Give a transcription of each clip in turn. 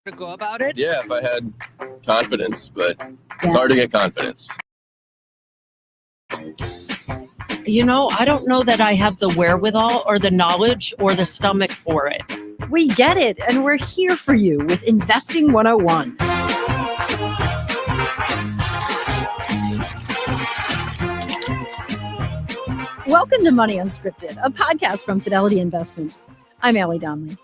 to go about it? Yeah, if I had confidence, but it's hard to get confidence. You know, I don't know that I have the wherewithal or the knowledge or the stomach for it. We get it, and we're here for you with Investing 101. Welcome to Money Unscripted, a podcast from Fidelity Investments. I'm Ally Donnelly.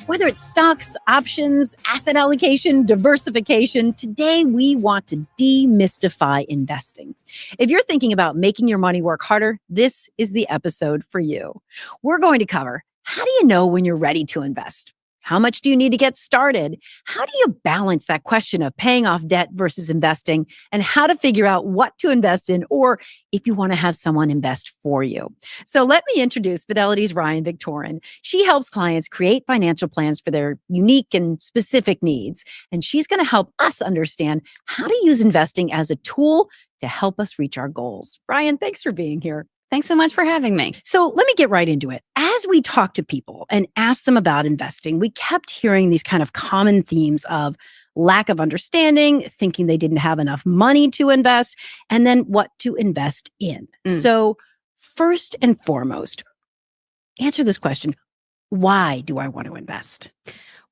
Whether it's stocks, options, asset allocation, diversification, today we want to demystify investing. If you're thinking about making your money work harder, this is the episode for you. We're going to cover, how do you know when you're ready to invest? How much do you need to get started? How do you balance that question of paying off debt versus investing, and how to figure out what to invest in, or if you want to have someone invest for you? So let me introduce Fidelity's Ryan Victorin. She helps clients create financial plans for their unique and specific needs. And she's going to help us understand how to use investing as a tool to help us reach our goals. Ryan, thanks for being here. Thanks so much for having me. So let me get right into it. As we talk to people and ask them about investing, we kept hearing these kind of common themes of lack of understanding, thinking they didn't have enough money to invest, and then what to invest in. So first and foremost, answer this question. Why do I want to invest?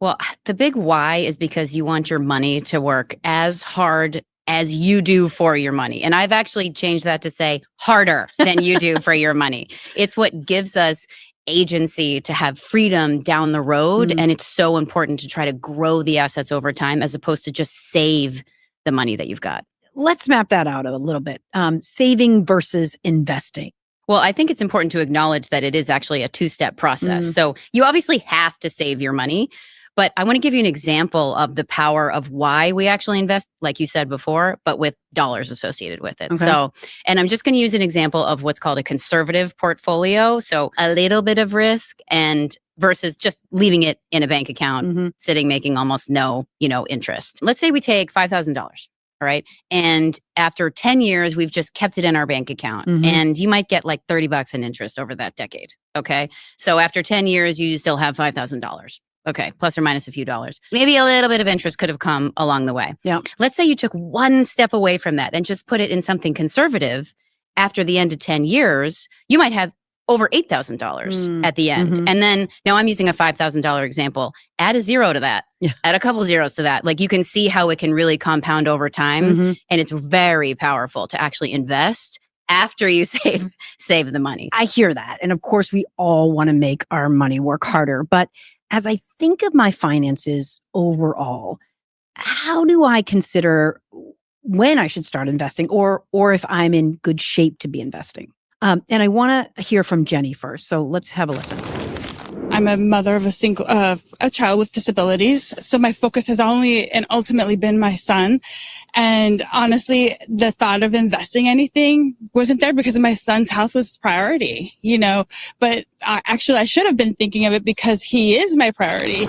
Well, the big why is because you want your money to work as hard as you do for your money. And I've actually changed that to say harder than you do for your money. It's what gives us agency to have freedom down the road. And it's so important to try to grow the assets over time as opposed to just save the money that you've got. Let's map that out a little bit. Saving versus investing. Well, I think it's important to acknowledge that it is actually a two-step process. So you obviously have to save your money. But I want to give you an example of the power of why we actually invest, like you said before, but with dollars associated with it. Okay. So, and I'm just going to use an example of what's called a conservative portfolio. So a little bit of risk and versus just leaving it in a bank account, sitting, making almost no, interest. Let's say we take $5,000. All right. And after 10 years, we've just kept it in our bank account and you might get like $30 in interest over that decade. Okay. So after 10 years, you still have $5,000. Okay, plus or minus a few dollars. Maybe a little bit of interest could have come along the way. Yeah. Let's say you took one step away from that and just put it in something conservative. After the end of 10 years, you might have over $8,000 at the end. And then, now I'm using a $5,000 example. Add a zero to that. Add a couple zeros to that. Like you can see how it can really compound over time. And it's very powerful to actually invest after you save the money. I hear that. And of course, we all want to make our money work harder. But as I think of my finances overall, how do I consider when I should start investing or if I'm in good shape to be investing? And I want to hear from Jenny first. So let's have a listen. I'm a mother of a child with disabilities. So my focus has only and ultimately been my son. And honestly, the thought of investing anything wasn't there because my son's health was priority, but actually I should have been thinking of it because he is my priority.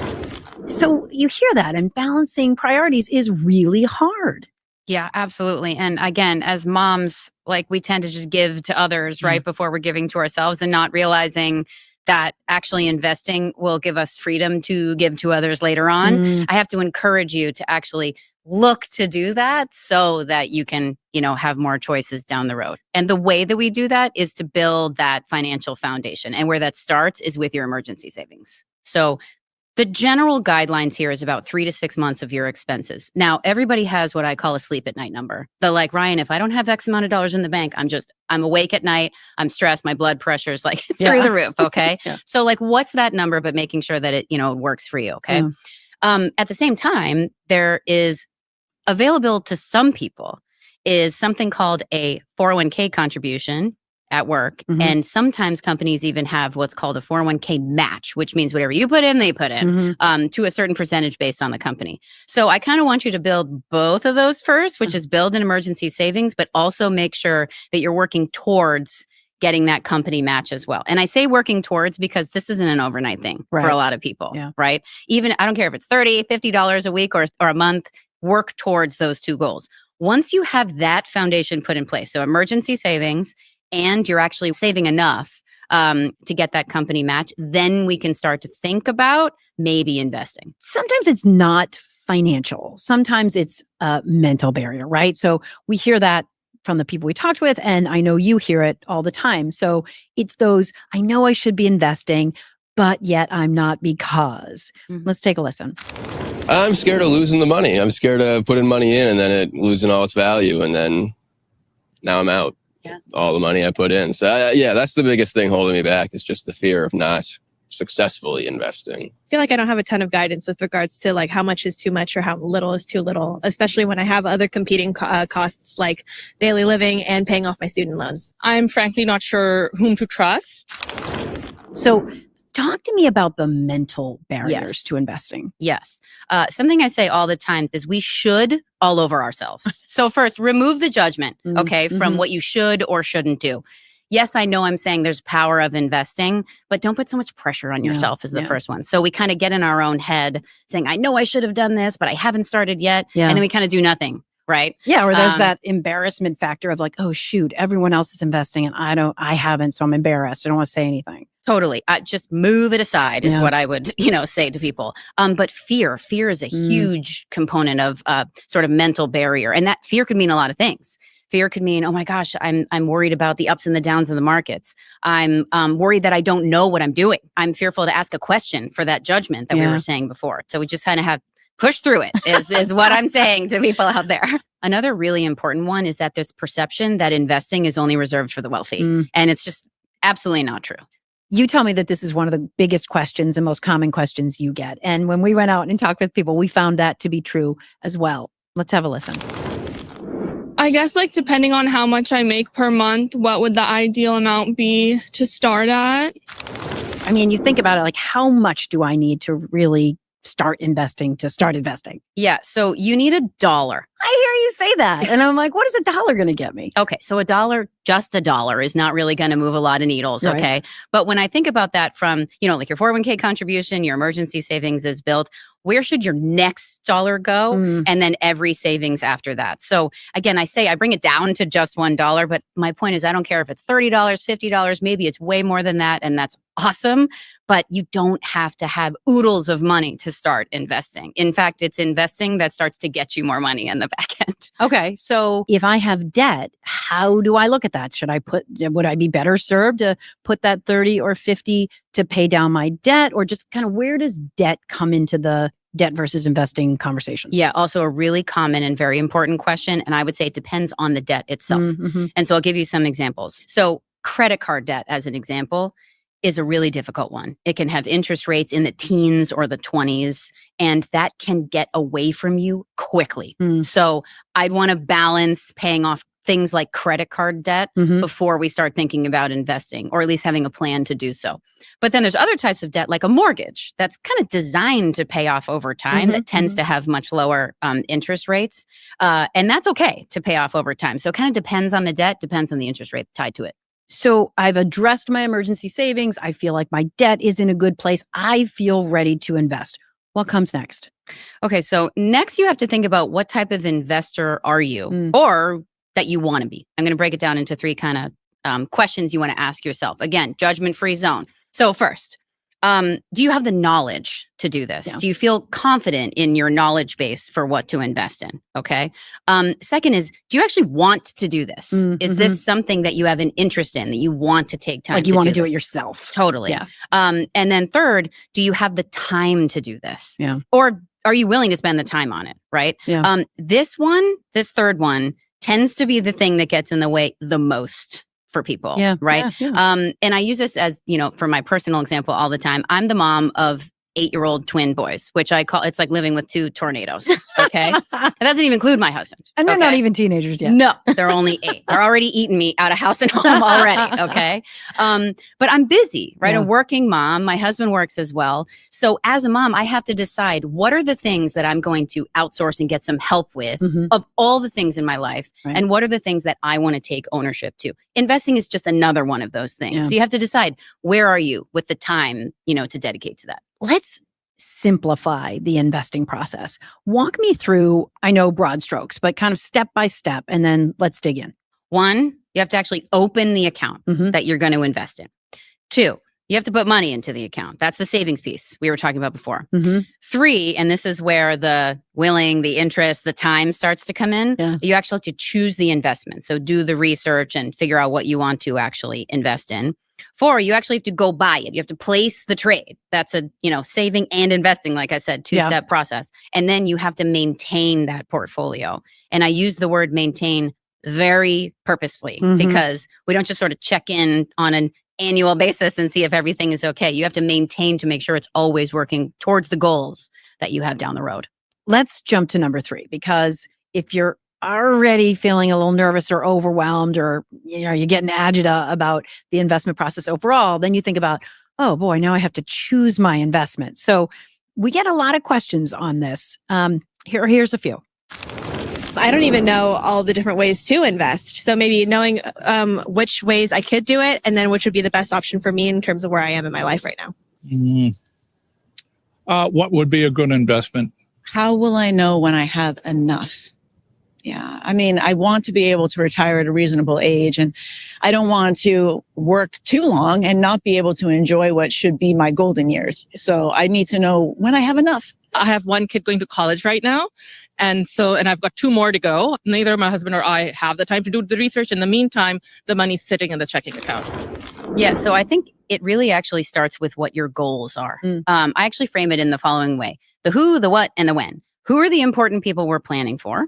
So you hear that, and balancing priorities is really hard. Yeah, absolutely. And again, as moms, like we tend to just give to others right before we're giving to ourselves and not realizing that actually investing will give us freedom to give to others later on. I have to encourage you to actually look to do that so that you can, have more choices down the road. And the way that we do that is to build that financial foundation. And where that starts is with your emergency savings. So the general guidelines here is about 3 to 6 months of your expenses. Now, everybody has what I call a sleep at night number. They're like, Ryan, if I don't have X amount of dollars in the bank, I'm awake at night. I'm stressed. My blood pressure is like through the roof. Okay. So like, what's that number? But making sure that it, works for you. Okay. At the same time, there is available to some people is something called a 401k contribution at work. And sometimes companies even have what's called a 401k match, which means whatever you put in, they put in to a certain percentage based on the company. So I kind of want you to build both of those first, which is build an emergency savings, but also make sure that you're working towards getting that company match as well. And I say working towards because this isn't an overnight thing for a lot of people, right? Even, I don't care if it's $30, $50 a week or a month, work towards those two goals. Once you have that foundation put in place, so emergency savings, and you're actually saving enough to get that company match, then we can start to think about maybe investing. Sometimes it's not financial. Sometimes it's a mental barrier, right? So we hear that from the people we talked with, and I know you hear it all the time. So it's those, I know I should be investing, but yet I'm not because. Let's take a listen. I'm scared of losing the money. I'm scared of putting money in and then it losing all its value. And then now I'm out. Yeah. All the money I put in. So yeah, that's the biggest thing holding me back is just the fear of not successfully investing. I feel like I don't have a ton of guidance with regards to like how much is too much or how little is too little, especially when I have other competing costs like daily living and paying off my student loans. I'm frankly not sure whom to trust. So talk to me about the mental barriers Yes. to investing. Yes. Something I say all the time is we should all over ourselves. So first, remove the judgment, okay, from what you should or shouldn't do. Yes, I know I'm saying there's power of investing, but don't put so much pressure on yourself is the first one. So we kind of get in our own head saying, I know I should have done this, but I haven't started yet. Yeah. And then we kind of do nothing, right? Yeah, or there's that embarrassment factor of like, oh shoot, everyone else is investing and I haven't, so I'm embarrassed. I don't want to say anything. Totally. Just move it aside is what I would, say to people. But fear is a huge component of sort of mental barrier. And that fear could mean a lot of things. Fear could mean, oh my gosh, I'm worried about the ups and the downs of the markets. I'm worried that I don't know what I'm doing. I'm fearful to ask a question for that judgment that we were saying before. So we just kind of have push through it is what I'm saying to people out there. Another really important one is that this perception that investing is only reserved for the wealthy. And it's just absolutely not true. You tell me that this is one of the biggest questions and most common questions you get. And when we went out and talked with people, we found that to be true as well. Let's have a listen. I guess like depending on how much I make per month, what would the ideal amount be to start at? I mean, you think about it, like how much do I need to really start investing to start investing? Yeah. So you need $1. I hear you say that. And I'm like, what is $1 going to get me? Okay. So $1, just $1 is not really going to move a lot of needles. Right. Okay. But when I think about that from, like your 401k contribution, your emergency savings is built, where should your next dollar go? And then every savings after that. So again, I bring it down to just $1, but my point is I don't care if it's $30, $50, maybe it's way more than that. And that's awesome. But you don't have to have oodles of money to start investing. In fact, it's investing that starts to get you more money in the back end. Okay. So if I have debt, how do I look at that? Would I be better served to put that 30 or 50 to pay down my debt, or just kind of where does debt come into the debt versus investing conversation? Yeah. Also a really common and very important question. And I would say it depends on the debt itself. And so I'll give you some examples. So credit card debt, as an example, is a really difficult one. It can have interest rates in the teens or the 20s, and that can get away from you quickly. So I'd want to balance paying off things like credit card debt before we start thinking about investing, or at least having a plan to do so. But then there's other types of debt, like a mortgage, that's kind of designed to pay off over time, that tends to have much lower interest rates. And that's okay to pay off over time. So it kind of depends on the debt, depends on the interest rate tied to it. So I've addressed my emergency savings. I feel like my debt is in a good place. I feel ready to invest. What comes next? Okay, so next you have to think about what type of investor are you, or that you want to be. I'm going to break it down into 3 kind of questions you want to ask yourself. Again, judgment-free zone. So first, do you have the knowledge to do this? Yeah. Do you feel confident in your knowledge base for what to invest in? Okay. Second is, do you actually want to do this? Is this something that you have an interest in, that you want to take time Like to you want to do do this? it yourself. Totally. Yeah. And then third, do you have the time to do this? Yeah. Or are you willing to spend the time on it? Right. Yeah. This third one tends to be the thing that gets in the way the most for people. Yeah. Right. Yeah. And I use this as, for my personal example all the time. I'm the mom of 8-year-old twin boys, which I call, it's like living with 2 tornadoes. Okay. That doesn't even include my husband. And they're okay? not even teenagers yet. No, they're only 8. They're already eating me out of house and home already. Okay. But I'm busy, right? Yeah. A working mom. My husband works as well. So as a mom, I have to decide what are the things that I'm going to outsource and get some help with of all the things in my life. Right. And what are the things that I want to take ownership to? Investing is just another one of those things. Yeah. So you have to decide, where are you with the time, to dedicate to that? Let's simplify the investing process. Walk me through, I know broad strokes, but kind of step by step, and then let's dig in. 1, you have to actually open the account that you're going to invest in. 2, You have to put money into the account. That's the savings piece we were talking about before. Mm-hmm. 3, and this is where the willing, the interest, the time starts to come in. Yeah. You actually have to choose the investment. So do the research and figure out what you want to actually invest in. 4, you actually have to go buy it. You have to place the trade. That's a, saving and investing, like I said, 2-step process. And then you have to maintain that portfolio. And I use the word maintain very purposefully because we don't just sort of check in on an annual basis and see if everything is okay. You have to maintain to make sure it's always working towards the goals that you have down the road. Let's jump to number 3, because if you're already feeling a little nervous or overwhelmed, or you're getting agita about the investment process overall, then you think about, oh boy, now I have to choose my investment. So we get a lot of questions on this. Here's a few. I don't even know all the different ways to invest. So maybe knowing which ways I could do it, and then which would be the best option for me in terms of where I am in my life right now. What would be a good investment? How will I know when I have enough? Yeah, I mean, I want to be able to retire at a reasonable age, and I don't want to work too long and not be able to enjoy what should be my golden years. So I need to know when I have enough. I have one kid going to college right now. And I've got 2 more to go. Neither my husband or I have the time to do the research. In the meantime, the money's sitting in the checking account. Yeah. So I think it really actually starts with what your goals are. I actually frame it in the following way: the who, the what, and the when. Who are the important people we're planning for?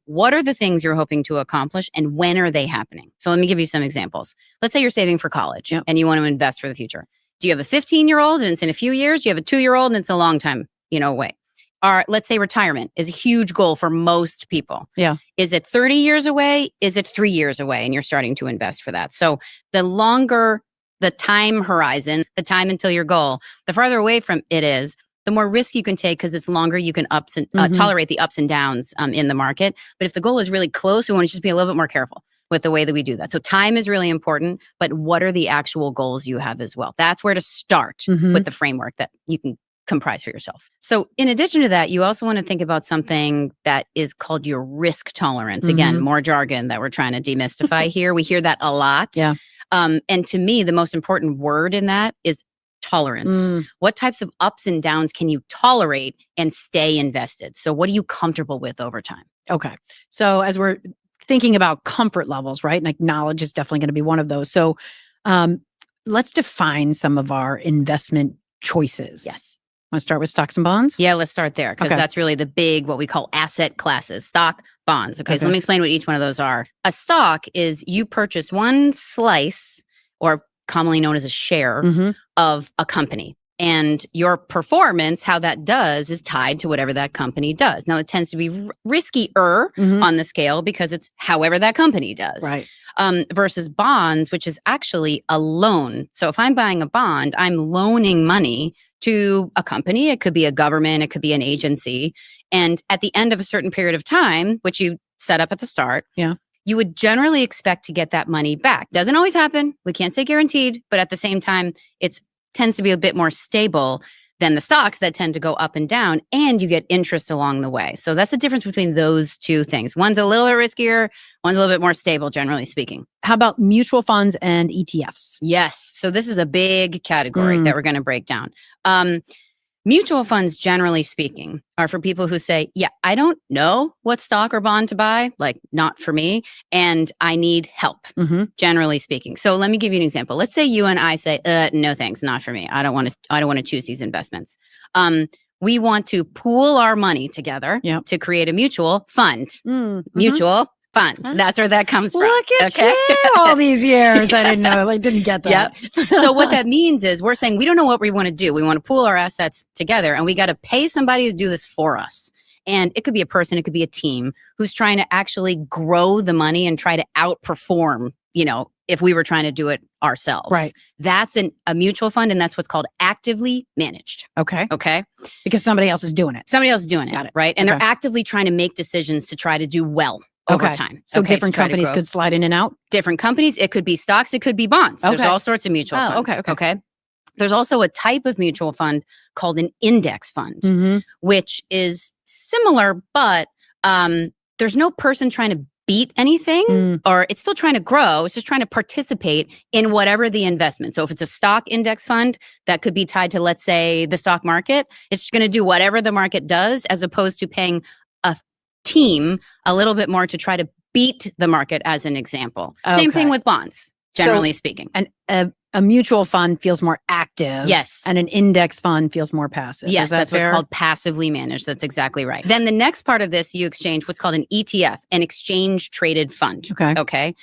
What are the things you're hoping to accomplish? And when are they happening? So let me give you some examples. Let's say you're saving for college and you want to invest for the future. Do you have a 15-year-old and it's in a few years? Do you have a 2-year-old and it's a long time, away? Or let's say retirement is a huge goal for most people. Yeah. Is it 30 years away? Is it 3 years away? And you're starting to invest for that. So the longer the time horizon, the time until your goal, the farther away from it is, the more risk you can take, because it's longer you can tolerate the ups and downs in the market. But if the goal is really close, we want to just be a little bit more careful with the way that we do that. So time is really important, but what are the actual goals you have as well? That's where to start with the framework that you can comprise for yourself. So in addition to that, you also want to think about something that is called your risk tolerance. Again, more jargon that we're trying to demystify here. We hear that a lot. Yeah. And to me, the most important word in that is tolerance. What types of ups and downs can you tolerate and stay invested? So what are you comfortable with over time? Okay. So as we're thinking about comfort levels, right? Like knowledge is definitely going to be one of those. So let's define some of our investment choices. Yes. Want to start with stocks and bonds? Yeah, let's start there, because that's really the big, what we call asset classes: stock, bonds. Okay, so let me explain what each one of those are. A stock is you purchase one slice, or commonly known as a share, of a company. And your performance, how that does, is tied to whatever that company does. Now, it tends to be riskier on the scale because it's however that company does. Right. Versus bonds, which is actually a loan. So if I'm buying a bond, I'm loaning money to a company. It could be a government, it could be an agency. And at the end of a certain period of time, which you set up at the start, you would generally expect to get that money back. Doesn't always happen. We can't say guaranteed, but at the same time, it tends to be a bit more stable than the stocks that tend to go up and down, and you get interest along the way. So that's the difference between those two things. One's a little bit riskier, one's a little bit more stable, generally speaking. How about mutual funds and ETFs? Yes. So this is a big category that we're going to break down. Mutual funds, generally speaking, are for people who say, yeah, I don't know what stock or bond to buy, like not for me, and I need help, generally speaking. So let me give you an example. Let's say you and I say, no, thanks, not for me. I don't want to choose these investments. We want to pool our money together to create a mutual fund. Mutual fund. That's where that comes from. Look at you all these years. I didn't know. I didn't get that. So what that means is we're saying we don't know what we want to do. We want to pool our assets together, and we got to pay somebody to do this for us. And it could be a person, it could be a team who's trying to actually grow the money and try to outperform, if we were trying to do it ourselves. Right. That's a mutual fund, and that's what's called actively managed. Okay. Okay. Because somebody else is doing it. Somebody else is doing it. Got it. Right. And they're actively trying to make decisions to try to do well over time. So different companies could slide in and out? Different companies. It could be stocks. It could be bonds. There's all sorts of mutual funds. Okay. There's also a type of mutual fund called an index fund, which is similar, but there's no person trying to beat anything or it's still trying to grow. It's just trying to participate in whatever the investment. So if it's a stock index fund that could be tied to, let's say, the stock market, it's just going to do whatever the market does as opposed to paying a team a little bit more to try to beat the market, as an example. Same thing with bonds, generally speaking. And a mutual fund feels more active. Yes. And an index fund feels more passive. Yes, Is that that's fair? what's called passively managed. That's exactly right. Then the next part of this, you exchange what's called an ETF, an exchange traded fund. Okay.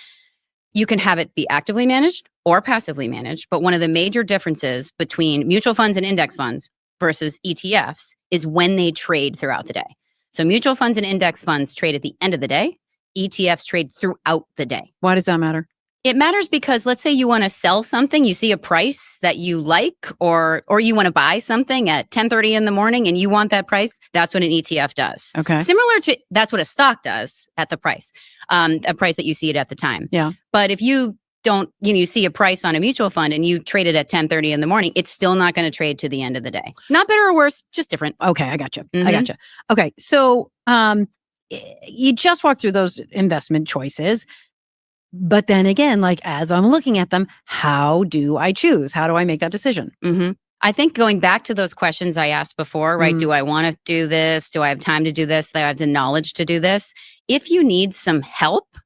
You can have it be actively managed or passively managed. But one of the major differences between mutual funds and index funds versus ETFs is when they trade throughout the day. So mutual funds and index funds trade at the end of the day. ETFs trade throughout the day. Why does that matter? It matters because let's say you want to sell something, you see a price that you like, or you want to buy something at 10:30 in the morning and you want that price. That's what an ETF does. Okay. Similar to that's what a stock does at the price, a price that you see it at the time. Yeah. But if you don't, you see a price on a mutual fund and you trade it at 10:30 in the morning, it's still not going to trade to the end of the day. Not better or worse, just different. Okay, I got you. I got you. Okay, so you just walked through those investment choices. But then again, like as I'm looking at them, how do I choose? How do I make that decision? I think going back to those questions I asked before, right? Do I want to do this? Do I have time to do this? Do I have the knowledge to do this? If you need some help,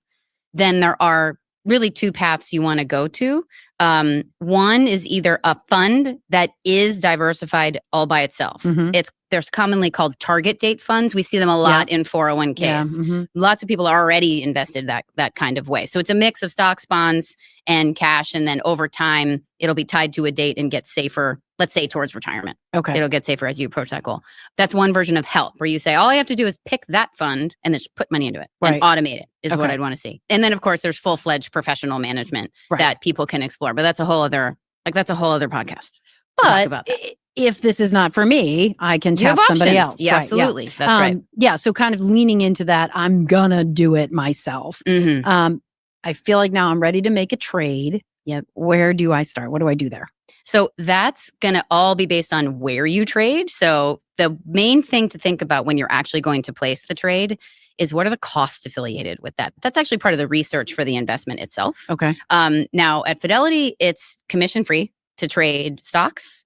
then there are really two paths you want to go to. One is either a fund that is diversified all by itself. There's commonly called target date funds. We see them a lot in 401ks. Lots of people are already invested that kind of way. So it's a mix of stocks, bonds, and cash. And then over time, it'll be tied to a date and get safer, let's say towards retirement. Okay. It'll get safer as you approach that goal. That's one version of help where you say, all I have to do is pick that fund and then just put money into it and automate it is what I'd want to see. And then of course there's full-fledged professional management that people can explore, but that's a whole other podcast. But if this is not for me, I can tap somebody else. Yeah, absolutely. That's right. Yeah. So kind of leaning into that, I'm gonna do it myself. I feel like now I'm ready to make a trade. Yep. Where do I start? What do I do there? So that's going to all be based on where you trade. So the main thing to think about when you're actually going to place the trade is what are the costs affiliated with that? That's actually part of the research for the investment itself. Okay. Now at Fidelity, it's commission free to trade stocks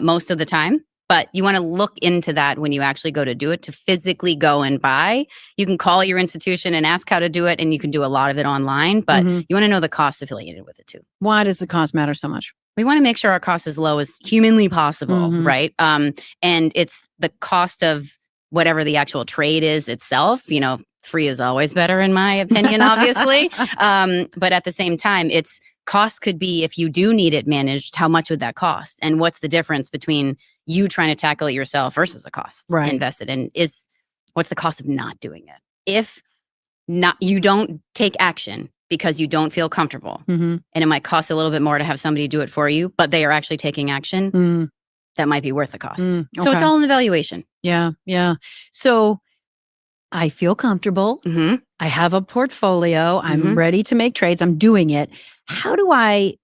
most of the time. But you want to look into that when you actually go to do it, to physically go and buy. You can call your institution and ask how to do it, and you can do a lot of it online, but you want to know the cost affiliated with it too. Why does the cost matter so much? We want to make sure our cost is low as humanly possible, right? And it's the cost of whatever the actual trade is itself. Free is always better in my opinion, obviously. But at the same time, it's cost could be, if you do need it managed, how much would that cost? And what's the difference between you trying to tackle it yourself versus a cost invested? And what's the cost of not doing it? If not, you don't take action because you don't feel comfortable, and it might cost a little bit more to have somebody do it for you, but they are actually taking action, that might be worth the cost. So it's all an evaluation. Yeah. So I feel comfortable. I have a portfolio. I'm ready to make trades. I'm doing it. How do I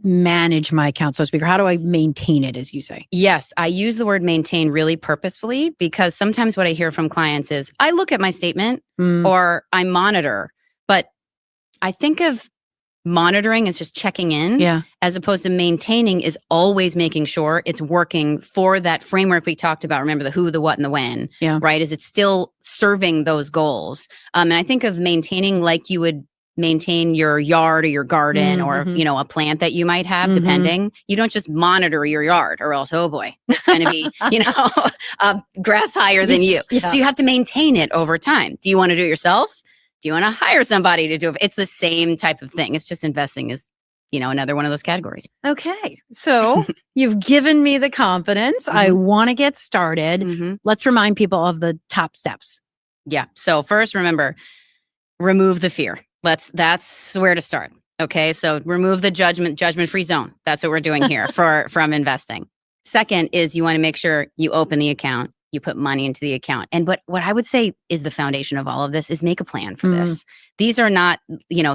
manage my account, so to speak, or how do I maintain it, as you say? Yes, I use the word maintain really purposefully, because sometimes what I hear from clients is I look at my statement or I monitor, but I think of monitoring as just checking in, as opposed to maintaining is always making sure it's working for that framework we talked about. Remember the who, the what, and the when, right? Is it still serving those goals? And I think of maintaining like you would maintain your yard or your garden or, a plant that you might have, depending. You don't just monitor your yard, or else, oh boy, it's going to be, grass higher than you. So you have to maintain it over time. Do you want to do it yourself? Do you want to hire somebody to do it? It's the same type of thing. It's just investing is, another one of those categories. Okay. So you've given me the confidence. I want to get started. Let's remind people of the top steps. Yeah. So first, remember, remove the fear. That's where to start. Okay. So remove the judgment-free zone. That's what we're doing here from investing. Second is you want to make sure you open the account, you put money into the account. And what I would say is the foundation of all of this is make a plan for this. These are not,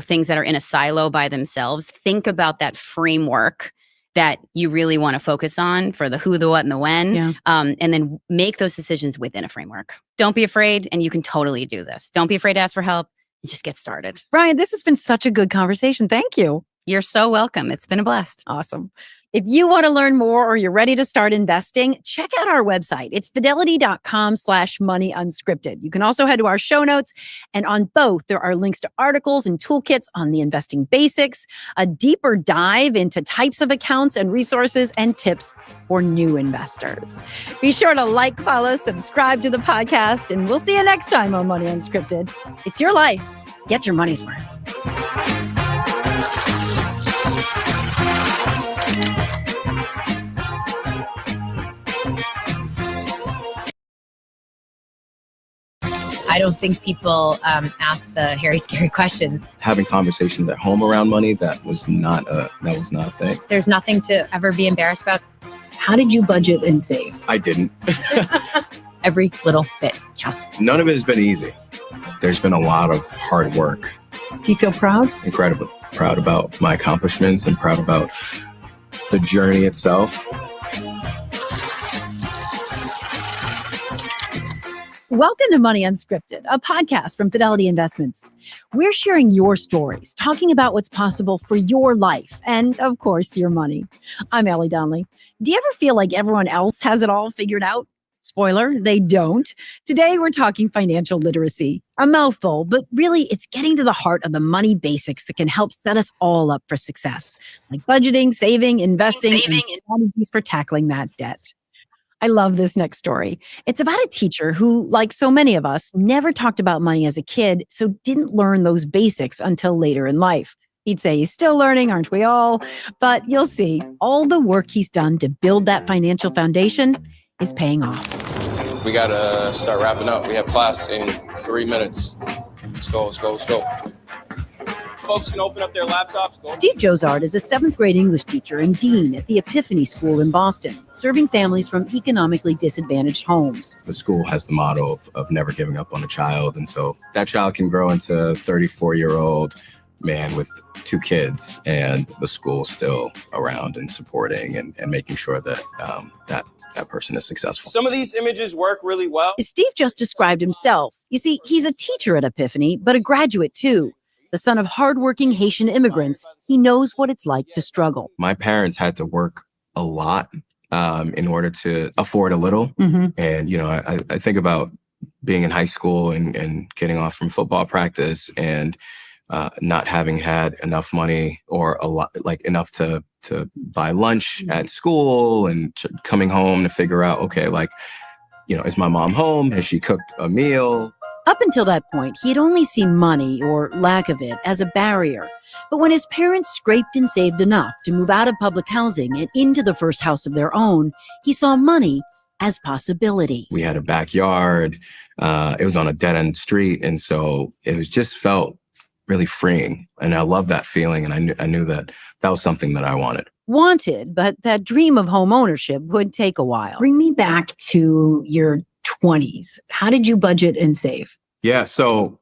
things that are in a silo by themselves. Think about that framework that you really want to focus on for the who, the what, and the when, and then make those decisions within a framework. Don't be afraid, and you can totally do this. Don't be afraid to ask for help. just get started. Brian, this has been such a good conversation. Thank you. You're so welcome. It's been a blast. Awesome. If you want to learn more or you're ready to start investing, check out our website. It's fidelity.com/money unscripted. You can also head to our show notes, and on both, there are links to articles and toolkits on the investing basics, a deeper dive into types of accounts and resources, and tips for new investors. Be sure to like, follow, subscribe to the podcast, and we'll see you next time on Money Unscripted. It's your life. Get your money's worth. I don't think people ask the hairy, scary questions. Having conversations at home around money, that was not a thing. There's nothing to ever be embarrassed about. How did you budget and save? I didn't. Every little bit counts. None of it has been easy. There's been a lot of hard work. Do you feel proud? Incredibly proud about my accomplishments and proud about the journey itself. Welcome to Money Unscripted, a podcast from Fidelity Investments. We're sharing your stories, talking about what's possible for your life and, of course, your money. I'm Ally Donnelly. Do you ever feel like everyone else has it all figured out? Spoiler, they don't. Today, we're talking financial literacy. A mouthful, but really, it's getting to the heart of the money basics that can help set us all up for success, like budgeting, saving, investing, and strategies for tackling that debt. I love this next story. It's about a teacher who, like so many of us, never talked about money as a kid, so didn't learn those basics until later in life. He'd say he's still learning, aren't we all? But you'll see, all the work he's done to build that financial foundation is paying off. We gotta start wrapping up. We have class in 3 minutes. Let's go. Folks can open up their laptops. Steve Josard is a 7th grade English teacher and dean at the Epiphany School in Boston, serving families from economically disadvantaged homes. The school has the motto of never giving up on a child. And so that child can grow into a 34-year-old man with 2 kids, and the school's still around and supporting and making sure that that person is successful. Some of these images work really well. Steve just described himself. You see, he's a teacher at Epiphany, but a graduate too. The son of hardworking Haitian immigrants, he knows what it's like to struggle. My parents had to work a lot in order to afford a little. Mm-hmm. And, I think about being in high school and getting off from football practice and not having had enough money or a lot, like enough to buy lunch at school and coming home to figure out, okay, is my mom home? Has she cooked a meal? Up until that point, he had only seen money, or lack of it, as a barrier. But when his parents scraped and saved enough to move out of public housing and into the first house of their own, he saw money as possibility. We had a backyard. It was on a dead-end street. And so it was just felt really freeing. And I love that feeling. And I knew that was something that I wanted. But that dream of home ownership would take a while. Bring me back to your 20s. How did you budget and save? Yeah, so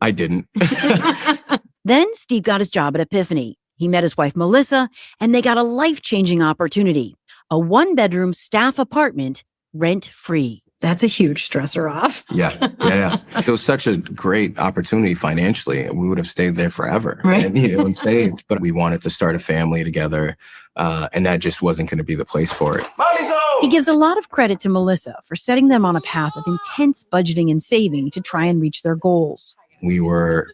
I didn't. Then Steve got his job at Epiphany. He met his wife, Melissa, and they got a life-changing opportunity, a 1-bedroom staff apartment, rent-free. That's a huge stressor off. Yeah. It was such a great opportunity financially. We would have stayed there forever, right? and saved. But we wanted to start a family together, and that just wasn't going to be the place for it. He gives a lot of credit to Melissa for setting them on a path of intense budgeting and saving to try and reach their goals. We were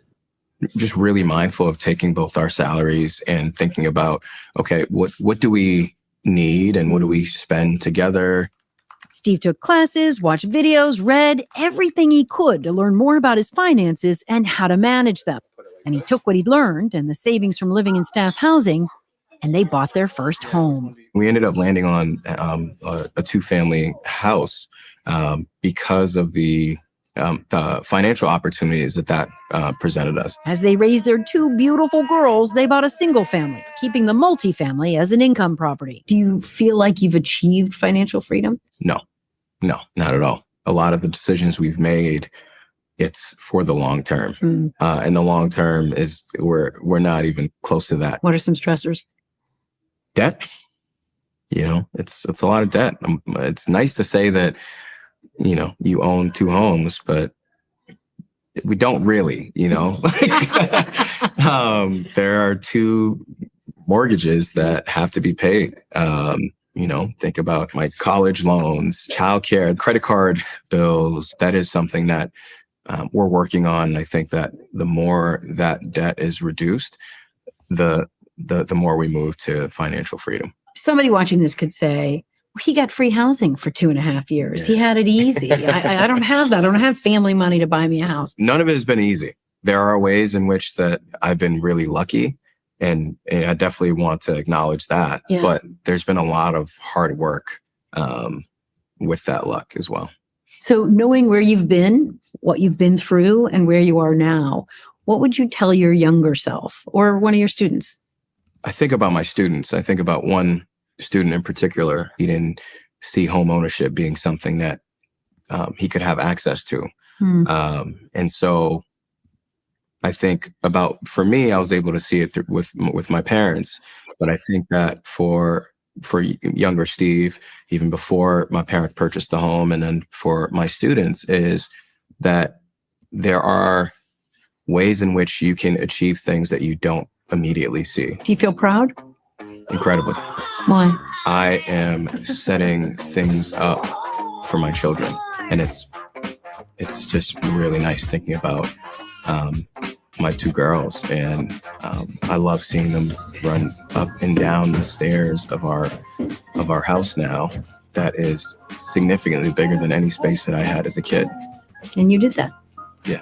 just really mindful of taking both our salaries and thinking about, okay, what do we need and what do we spend together? Steve took classes, watched videos, read everything he could to learn more about his finances and how to manage them. And he took what he'd learned and the savings from living in staff housing, and they bought their first home. We ended up landing on a 2-family house because of the financial opportunities that presented us. As they raised their 2 beautiful girls, they bought a single family, keeping the multifamily as an income property. Do you feel like you've achieved financial freedom? No, not at all. A lot of the decisions we've made, it's for the long term. And the long term is we're not even close to that. What are some stressors? Debt. It's a lot of debt. It's nice to say that, you own 2 homes, but we don't really, there are 2 mortgages that have to be paid. Think about my college loans, childcare, credit card bills. That is something that we're working on. I think that the more that debt is reduced, the more we move to financial freedom. Somebody watching this could say, well, he got free housing for 2.5 years. He had it easy. I don't have that. I don't have family money to buy me a house. None of it has been easy. There are ways in which that I've been really lucky. And I definitely want to acknowledge that. Yeah. But there's been a lot of hard work with that luck as well. So knowing where you've been, what you've been through, and where you are now, what would you tell your younger self or one of your students? I think about my students. I think about one student in particular. He didn't see home ownership being something that he could have access to. And so I think about, for me, I was able to see it with my parents, but I think that for younger Steve, even before my parents purchased the home, and then for my students, is that there are ways in which you can achieve things that you don't immediately see. Do you feel proud? Incredibly. Why? I am setting things up for my children, and it's just really nice thinking about my 2 girls, and I love seeing them run up and down the stairs of our house now. That is significantly bigger than any space that I had as a kid. And you did that. Yeah.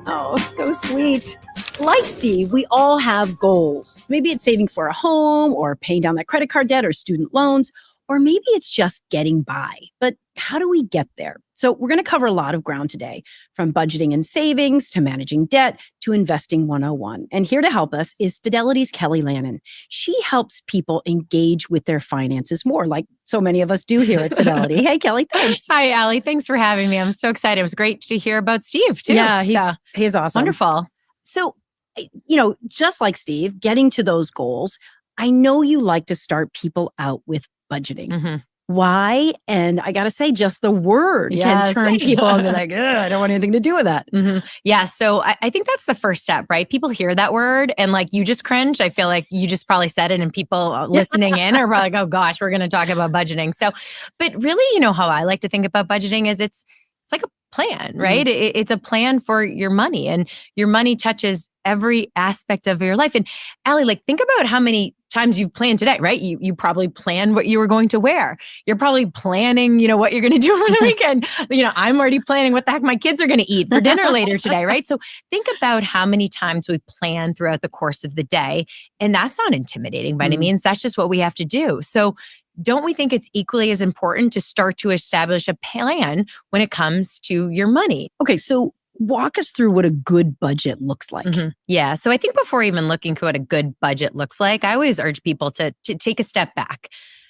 Oh, so sweet. Like Steve, we all have goals. Maybe it's saving for a home or paying down that credit card debt or student loans, or maybe it's just getting by. But how do we get there? So we're going to cover a lot of ground today, from budgeting and savings to managing debt to investing 101. And here to help us is Fidelity's Kelly Lannon. She helps people engage with their finances more, like so many of us do here at Fidelity. Hey, Kelly, thanks. Hi, Ally. Thanks for having me. I'm so excited. It was great to hear about Steve, too. Yeah, he's awesome. Wonderful. So, just like Steve, getting to those goals, I know you like to start people out with budgeting. Mm-hmm. Why? And I got to say, just the word can turn people and be like, I don't want anything to do with that. Mm-hmm. Yeah. So I think that's the first step, right? People hear that word and like you just cringe. I feel like you just probably said it and people listening in are probably like, oh gosh, we're going to talk about budgeting. So, but really, how I like to think about budgeting is it's like a plan, right? Mm-hmm. It's a plan for your money, and your money touches every aspect of your life. And Ally, think about how many times you've planned today, right? You probably planned what you were going to wear. You're probably planning, what you're going to do over the weekend. I'm already planning what the heck my kids are going to eat for dinner later today, right? So think about how many times we plan throughout the course of the day. And that's not intimidating by any means. That's just what we have to do. So don't we think it's equally as important to start to establish a plan when it comes to your money? Okay, so walk us through what a good budget looks like. Mm-hmm. Yeah. So I think before even looking at what a good budget looks like, I always urge people to take a step back.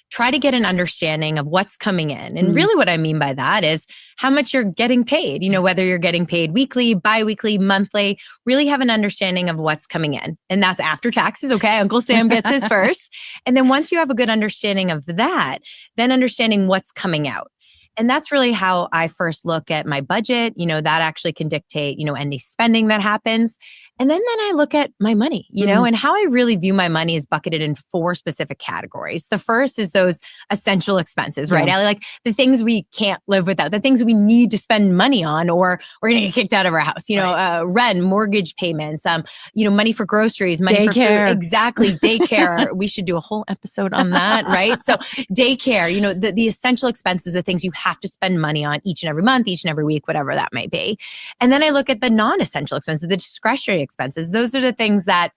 Try to get an understanding of what's coming in. And really what I mean by that is how much you're getting paid, whether you're getting paid weekly, biweekly, monthly, really have an understanding of what's coming in. And that's after taxes. Okay. Uncle Sam gets his first. And then once you have a good understanding of that, then understanding what's coming out. And that's really how I first look at my budget. That actually can dictate, any spending that happens. And then I look at my money, and how I really view my money is bucketed in 4 specific categories. The first is those essential expenses, right? Ally, like the things we can't live without, the things we need to spend money on, or we're going to get kicked out of our house, rent, mortgage payments, money for groceries, money for food. Exactly. Daycare. We should do a whole episode on that, right? So daycare, the essential expenses, the things you have to spend money on each and every month, each and every week, whatever that may be. And then I look at the non-essential expenses, the discretionary expenses. Those are the things that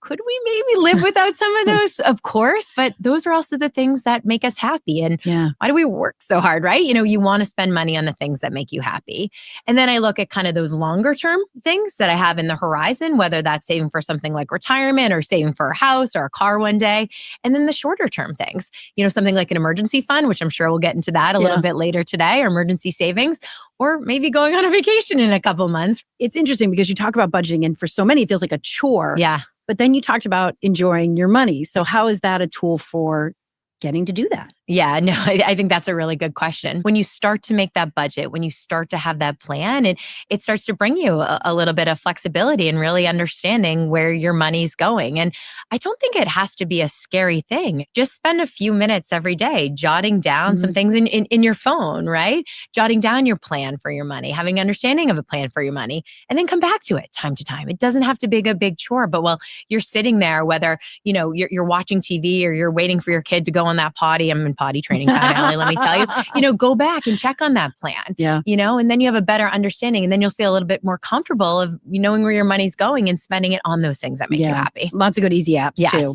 could we maybe live without some of those? Of course, but those are also the things that make us happy. And why do we work so hard, right? You want to spend money on the things that make you happy. And then I look at kind of those longer term things that I have in the horizon, whether that's saving for something like retirement or saving for a house or a car one day. And then the shorter term things, something like an emergency fund, which I'm sure we'll get into that a little bit later today, or emergency savings, or maybe going on a vacation in a couple months. It's interesting because you talk about budgeting, and for so many, it feels like a chore. Yeah. But then you talked about enjoying your money. So how is that a tool for getting to do that? Yeah, no, I think that's a really good question. When you start to make that budget, when you start to have that plan, it starts to bring you a little bit of flexibility and really understanding where your money's going. And I don't think it has to be a scary thing. Just spend a few minutes every day jotting down some things in your phone, right? Jotting down your plan for your money, having understanding of a plan for your money, and then come back to it time to time. It doesn't have to be a big chore, but while you're sitting there, whether you're watching TV or you're waiting for your kid to go on that potty. I'm in potty training time, Ally, let me tell you, go back and check on that plan. Yeah. And then you have a better understanding, and then you'll feel a little bit more comfortable of knowing where your money's going and spending it on those things that make you happy. Lots of good easy apps too.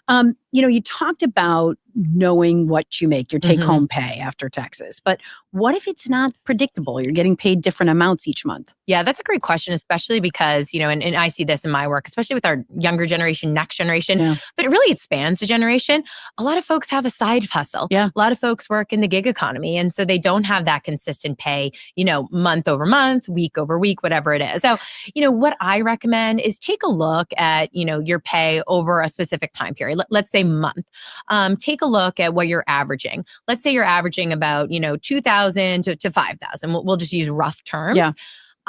Mhm. You talked about knowing what you make, your take home pay after taxes. But what if it's not predictable? You're getting paid different amounts each month. Yeah, that's a great question, especially because, and I see this in my work, especially with our younger generation, next generation, but it spans the generation. A lot of folks have a side hustle. Yeah. A lot of folks work in the gig economy. And so they don't have that consistent pay, month over month, week over week, whatever it is. So, what I recommend is take a look at, your pay over a specific time period. Let's say month. Take a look at what you're averaging. Let's say you're averaging about, 2,000 to 5,000. We'll just use rough terms. Yeah.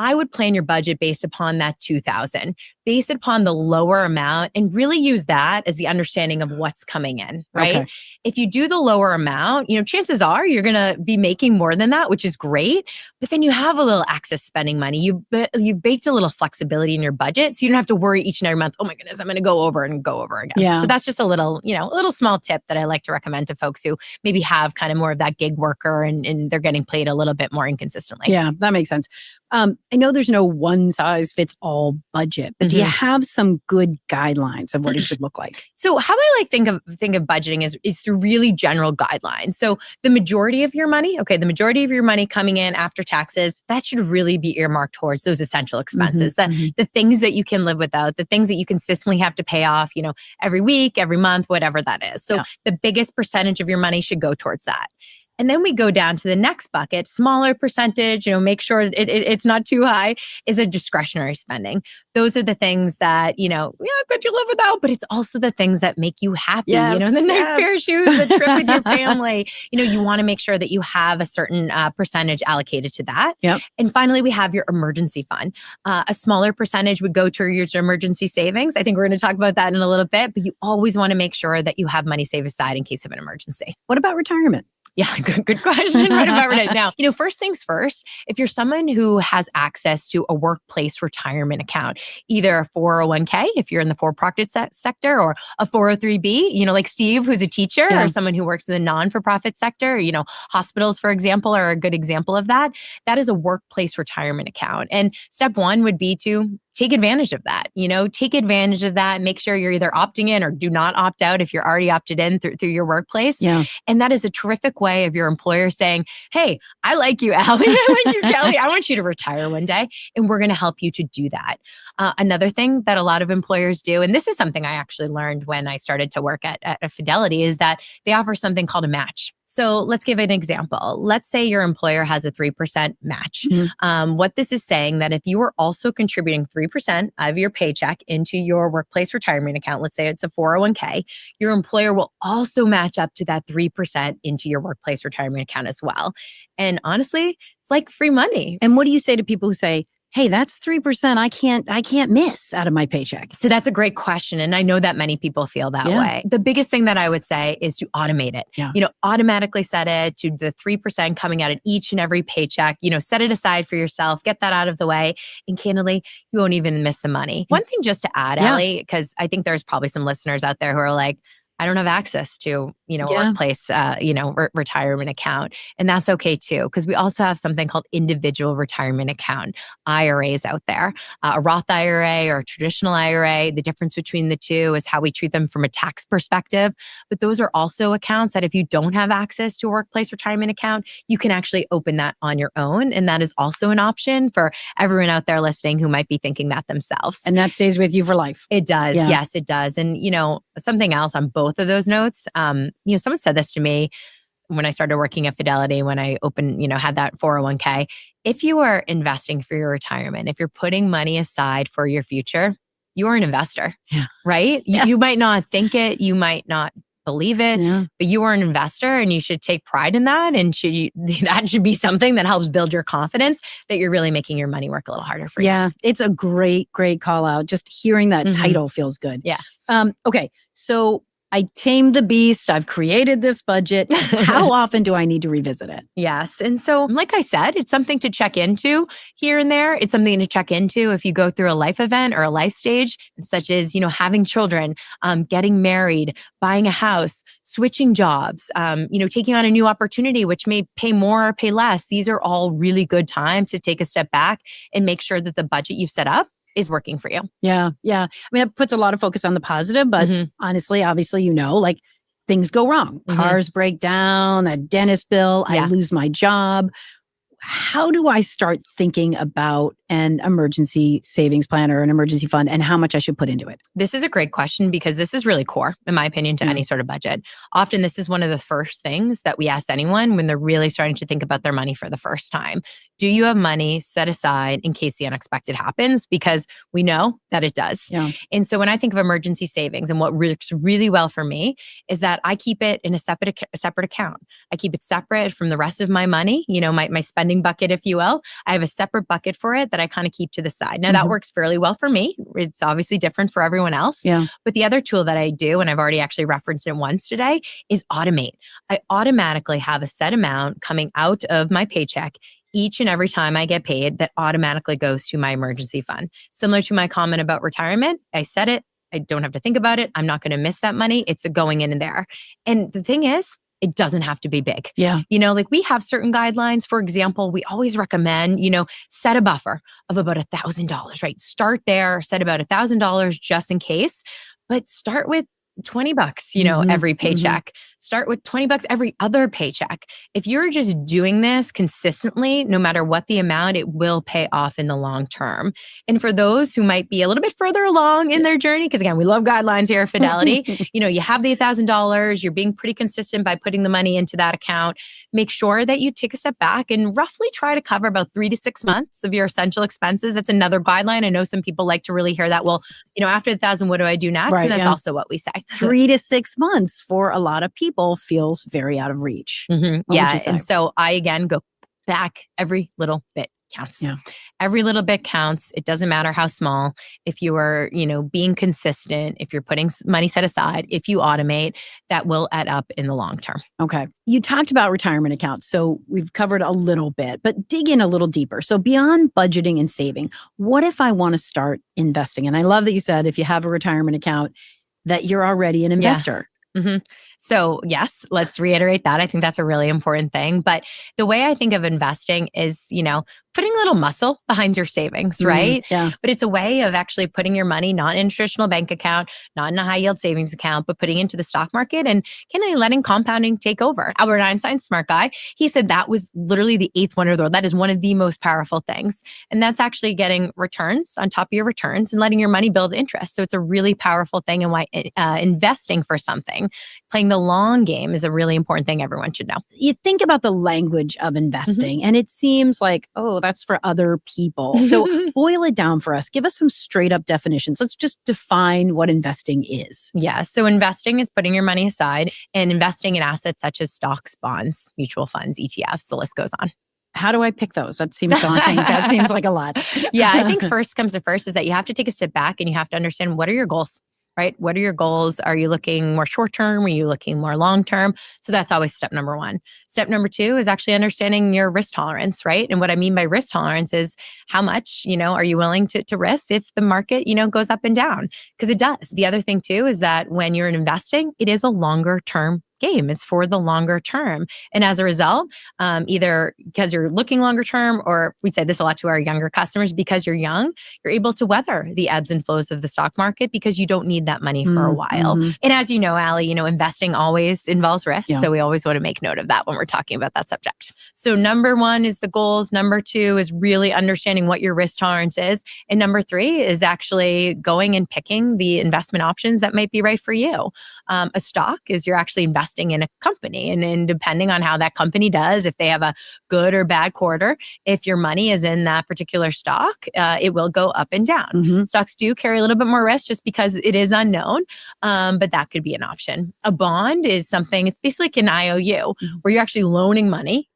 I would plan your budget based upon that 2,000, base it upon the lower amount, and really use that as the understanding of what's coming in, right? Okay. If you do the lower amount, chances are you're going to be making more than that, which is great. But then you have a little excess spending money. You've baked a little flexibility in your budget, so you don't have to worry each and every month, oh my goodness, I'm going to go over and go over again. Yeah. So that's just a little small tip that I like to recommend to folks who maybe have kind of more of that gig worker and they're getting paid a little bit more inconsistently. Yeah, that makes sense. I know there's no one size fits all budget, but do you have some good guidelines of what it should look like? So how I think of budgeting is through really general guidelines. So the majority of your money coming in after taxes, that should really be earmarked towards those essential expenses, the things that you can live without, the things that you consistently have to pay off, every week, every month, whatever that is. So the biggest percentage of your money should go towards that. And then we go down to the next bucket, smaller percentage, make sure it's not too high, is a discretionary spending. Those are the things that, could you live without, but it's also the things that make you happy, the nice pair of shoes, the trip with your family. You want to make sure that you have a certain percentage allocated to that. Yep. And finally, we have your emergency fund. A smaller percentage would go to your emergency savings. I think we're going to talk about that in a little bit, but you always want to make sure that you have money saved aside in case of an emergency. What about retirement? Yeah, good question. Right about right now. First things first, if you're someone who has access to a workplace retirement account, either a 401k, if you're in the for-profit sector, or a 403b, like Steve, who's a teacher, or someone who works in the non-for-profit sector, hospitals, for example, are a good example of that. That is a workplace retirement account. And step one would be to take advantage of that, take advantage of that. Make sure you're either opting in or do not opt out if you're already opted in through your workplace. Yeah. And that is a terrific way of your employer saying, hey, I like you, Ally. I like you, Kelly. I want you to retire one day, and we're going to help you to do that. Another thing that a lot of employers do, and this is something I actually learned when I started to work at Fidelity, is that they offer something called a match. So let's give an example. Let's say your employer has a 3% match. What this is saying that if you are also contributing 3% of your paycheck into your workplace retirement account, let's say it's a 401k, your employer will also match up to that 3% into your workplace retirement account as well. And honestly, it's like free money. And what do you say to people who say, hey, that's 3% I can't miss out of my paycheck? So that's a great question. And I know that many people feel that way. The biggest thing that I would say is to automate it. Yeah. Automatically set it to the 3% coming out of each and every paycheck. Set it aside for yourself, get that out of the way. And candidly, you won't even miss the money. One thing just to add, Ally, because I think there's probably some listeners out there who are like, I don't have access to, workplace, retirement account. And that's okay too, because we also have something called individual retirement account, IRAs out there. A Roth IRA or a traditional IRA, the difference between the two is how we treat them from a tax perspective. But those are also accounts that if you don't have access to a workplace retirement account, you can actually open that on your own. And that is also an option for everyone out there listening who might be thinking that themselves. And that stays with you for life. It does. Yeah. Yes, it does. And, something else on both of those notes, someone said this to me when I started working at Fidelity, when I opened, had that 401k. If you are investing for your retirement, if you're putting money aside for your future, you are an investor, right? Yes. You might not think it, you might not believe it, Yeah. but you are an investor and you should take pride in that. And that should be something that helps build your confidence that you're really making your money work a little harder for you. Yeah, it's a great call out. Just hearing that Mhm. title feels good. Yeah. Okay, so I tamed the beast. I've created this budget. How often do I need to revisit it? Yes. And so, like I said, it's something to check into here and there. It's something to check into if you go through a life event or a life stage, such as, having children, getting married, buying a house, switching jobs, taking on a new opportunity, which may pay more or pay less. These are all really good times to take a step back and make sure that the budget you've set up is working for you. Yeah. I mean, it puts a lot of focus on the positive, but Mhm. honestly, obviously, like things go wrong. Mhm. Cars break down, a dentist bill, I Yeah. lose my job. How do I start thinking about an emergency savings plan or an emergency fund and how much I should put into it? This is a great question because this is really core, in my opinion, to Yeah. any sort of budget. Often, this is one of the first things that we ask anyone when they're really starting to think about their money for the first time. Do you have money set aside in case the unexpected happens? Because we know that it does. Yeah. And so when I think of emergency savings and what works really well for me is that I keep it in a separate account. I keep it separate from the rest of my money, my spending bucket, if you will. I have a separate bucket for it that I kind of keep to the side. Now, that Mhm. works fairly well for me. It's obviously different for everyone else. Yeah. But the other tool that I do, and I've already actually referenced it once today, is automate. I automatically have a set amount coming out of my paycheck each and every time I get paid that automatically goes to my emergency fund. Similar to my comment about retirement, I set it. I don't have to think about it. I'm not going to miss that money. It's going in there. And the thing is, it doesn't have to be big. Yeah. We have certain guidelines. For example, we always recommend, set a buffer of about $1,000, right? Start there, set about $1,000 just in case, but start with $20, Mhm, every paycheck. Start with $20 every other paycheck. If you're just doing this consistently, no matter what the amount, it will pay off in the long term. And for those who might be a little bit further along in their journey, because again, we love guidelines here at Fidelity, you have the $1,000, you're being pretty consistent by putting the money into that account. Make sure that you take a step back and roughly try to cover about 3 to 6 months of your essential expenses. That's another guideline. I know some people like to really hear that. Well, after the 1,000, what do I do next? Right, And that's yeah. also what we say. 3 to 6 months for a lot of people feels very out of reach. Mhm. What would Yeah. you say? And so I, again, go back. Every little bit counts. Yeah. Every little bit counts. It doesn't matter how small. If you are, being consistent, if you're putting money set aside, if you automate, that will add up in the long term. Okay. You talked about retirement accounts. So we've covered a little bit, but dig in a little deeper. So beyond budgeting and saving, what if I want to start investing? And I love that you said if you have a retirement account, that you're already an investor. Mhm. So yes, let's reiterate that. I think that's a really important thing. But the way I think of investing is, putting a little muscle behind your savings, right? Yeah. But it's a way of actually putting your money not in a traditional bank account, not in a high yield savings account, but putting into the stock market and kind of letting compounding take over. Albert Einstein, smart guy, he said that was literally the eighth wonder of the world. That is one of the most powerful things. And that's actually getting returns on top of your returns and letting your money build interest. So it's a really powerful thing. And why investing for something, playing the long game is a really important thing everyone should know. You think about the language of investing and it seems like, oh, that's for other people. So boil it down for us. Give us some straight up definitions. Let's just define what investing is. Yeah. So investing is putting your money aside and investing in assets such as stocks, bonds, mutual funds, ETFs, the list goes on. How do I pick those? That seems daunting. That seems like a lot. Yeah. I think first comes to first is that you have to take a step back and you have to understand what are your goals? Right? What are your goals? Are you looking more short term? Are you looking more long term? So that's always step number one. Step number two is actually understanding your risk tolerance, right? And what I mean by risk tolerance is how much, are you willing to risk if the market, goes up and down? Because it does. The other thing too is that when you're investing, it is a longer term game. It's for the longer term. And as a result, either because you're looking longer term, or we say this a lot to our younger customers, because you're young, you're able to weather the ebbs and flows of the stock market because you don't need that money for a while. And as you know, Ally, investing always involves risk. Yeah. So we always want to make note of that when we're talking about that subject. So number one is the goals. Number two is really understanding what your risk tolerance is. And number three is actually going and picking the investment options that might be right for you. A stock is you're actually investing investing in a company. And depending on how that company does, if they have a good or bad quarter, if your money is in that particular stock, it will go up and down. Stocks do carry a little bit more risk just because it is unknown, but that could be an option. A bond is something, it's basically like an IOU where you're actually loaning money,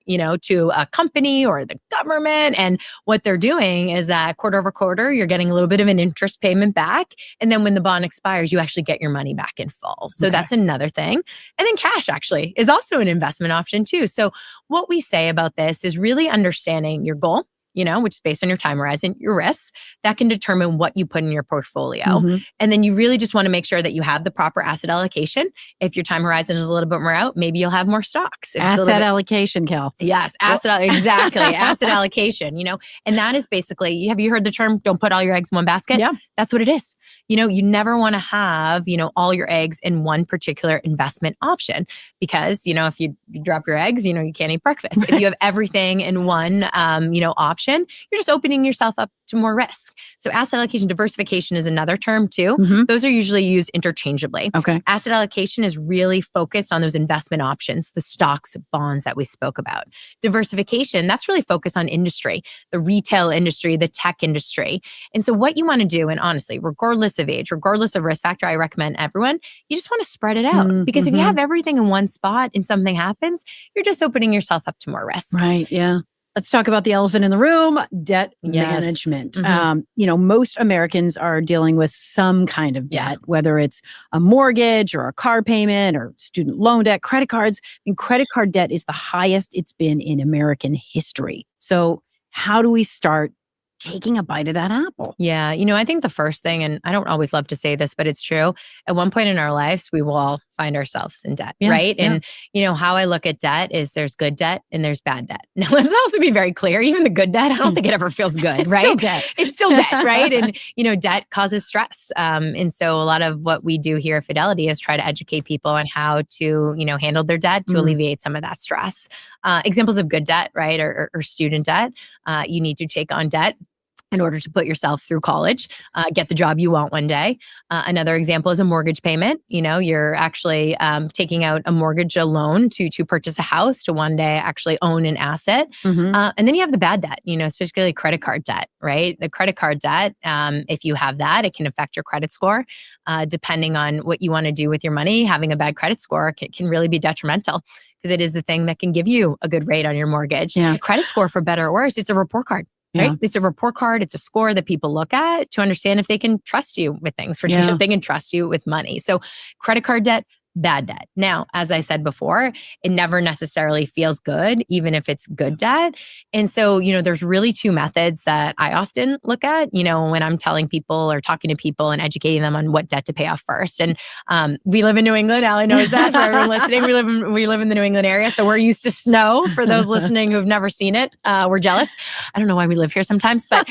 to a company or the government. And what they're doing is that quarter over quarter, you're getting a little bit of an interest payment back. And then when the bond expires, you actually get your money back in full. So that's another thing. And then cash actually is also an investment option too. So what we say about this is really understanding your goal, which is based on your time horizon, your risks, that can determine what you put in your portfolio. And then you really just want to make sure that you have the proper asset allocation. If your time horizon is a little bit more out, maybe you'll have more stocks. Asset allocation, Kel. Yes, exactly. Asset allocation, and that is basically, have you heard the term, don't put all your eggs in one basket? Yeah. That's what it is. You never want to have, all your eggs in one particular investment option because, if you drop your eggs, you can't eat breakfast. If you have everything in one, option, you're just opening yourself up to more risk. So asset allocation, diversification is another term too. Those are usually used interchangeably. Okay. Asset allocation is really focused on those investment options, the stocks, bonds that we spoke about. Diversification, that's really focused on industry, the retail industry, the tech industry. And so what you want to do, and honestly, regardless of age, regardless of risk factor, I recommend everyone, you just want to spread it out. Because if you have everything in one spot and something happens, you're just opening yourself up to more risk. Right. Yeah. Let's talk about the elephant in the room, debt management. Most Americans are dealing with some kind of debt, whether it's a mortgage or a car payment or student loan debt, credit cards. Credit card debt is the highest it's been in American history. So how do we start taking a bite of that apple? Yeah. I think the first thing, and I don't always love to say this, but it's true. At one point in our lives, we will all find ourselves in debt, right? And, how I look at debt is there's good debt and there's bad debt. Now, let's also be very clear. Even the good debt, I don't think it ever feels good, It's right? still debt. It's still debt, right? And, debt causes stress. And so a lot of what we do here at Fidelity is try to educate people on how to, handle their debt to alleviate some of that stress. Examples of good debt, right? Or student debt. You need to take on debt in order to put yourself through college, get the job you want one day. Another example is a mortgage payment. You're actually taking out a mortgage, a loan to purchase a house to one day actually own an asset. And then you have the bad debt, especially credit card debt, right? The credit card debt, if you have that, it can affect your credit score. Depending on what you want to do with your money, having a bad credit score can really be detrimental because it is the thing that can give you a good rate on your mortgage. A credit score, for better or worse, it's a report card. Right? It's a report card. It's a score that people look at to understand if they can trust you with things, if they can trust you with money. So credit card debt, bad debt. Now, as I said before, it never necessarily feels good, even if it's good debt. And so, there's really two methods that I often look at, when I'm telling people or talking to people and educating them on what debt to pay off first. And we live in New England. Ally knows that. For everyone listening, we live in the New England area. So we're used to snow. For those listening who've never seen it, we're jealous. I don't know why we live here sometimes, but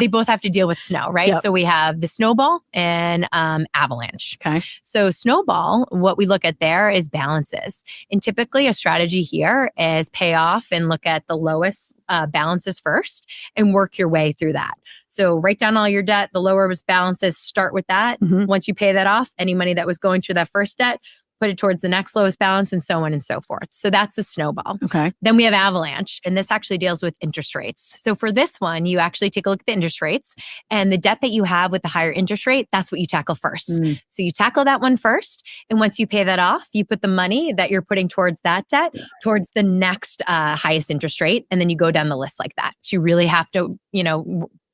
they both have to deal with snow, right? Yep. So we have the snowball and avalanche. Okay. So snowball, what we look at there is balances. And typically a strategy here is pay off and look at the lowest balances first and work your way through that. So write down all your debt, the lowest balances, start with that. Once you pay that off, any money that was going to that first debt, put it towards the next lowest balance, and so on and so forth. So that's the snowball. Okay. Then we have avalanche, and this actually deals with interest rates. So for this one, you actually take a look at the interest rates, and the debt that you have with the higher interest rate, that's what you tackle first. So you tackle that one first, and once you pay that off, you put the money that you're putting towards that debt towards the next highest interest rate, and then you go down the list like that. So you really have to,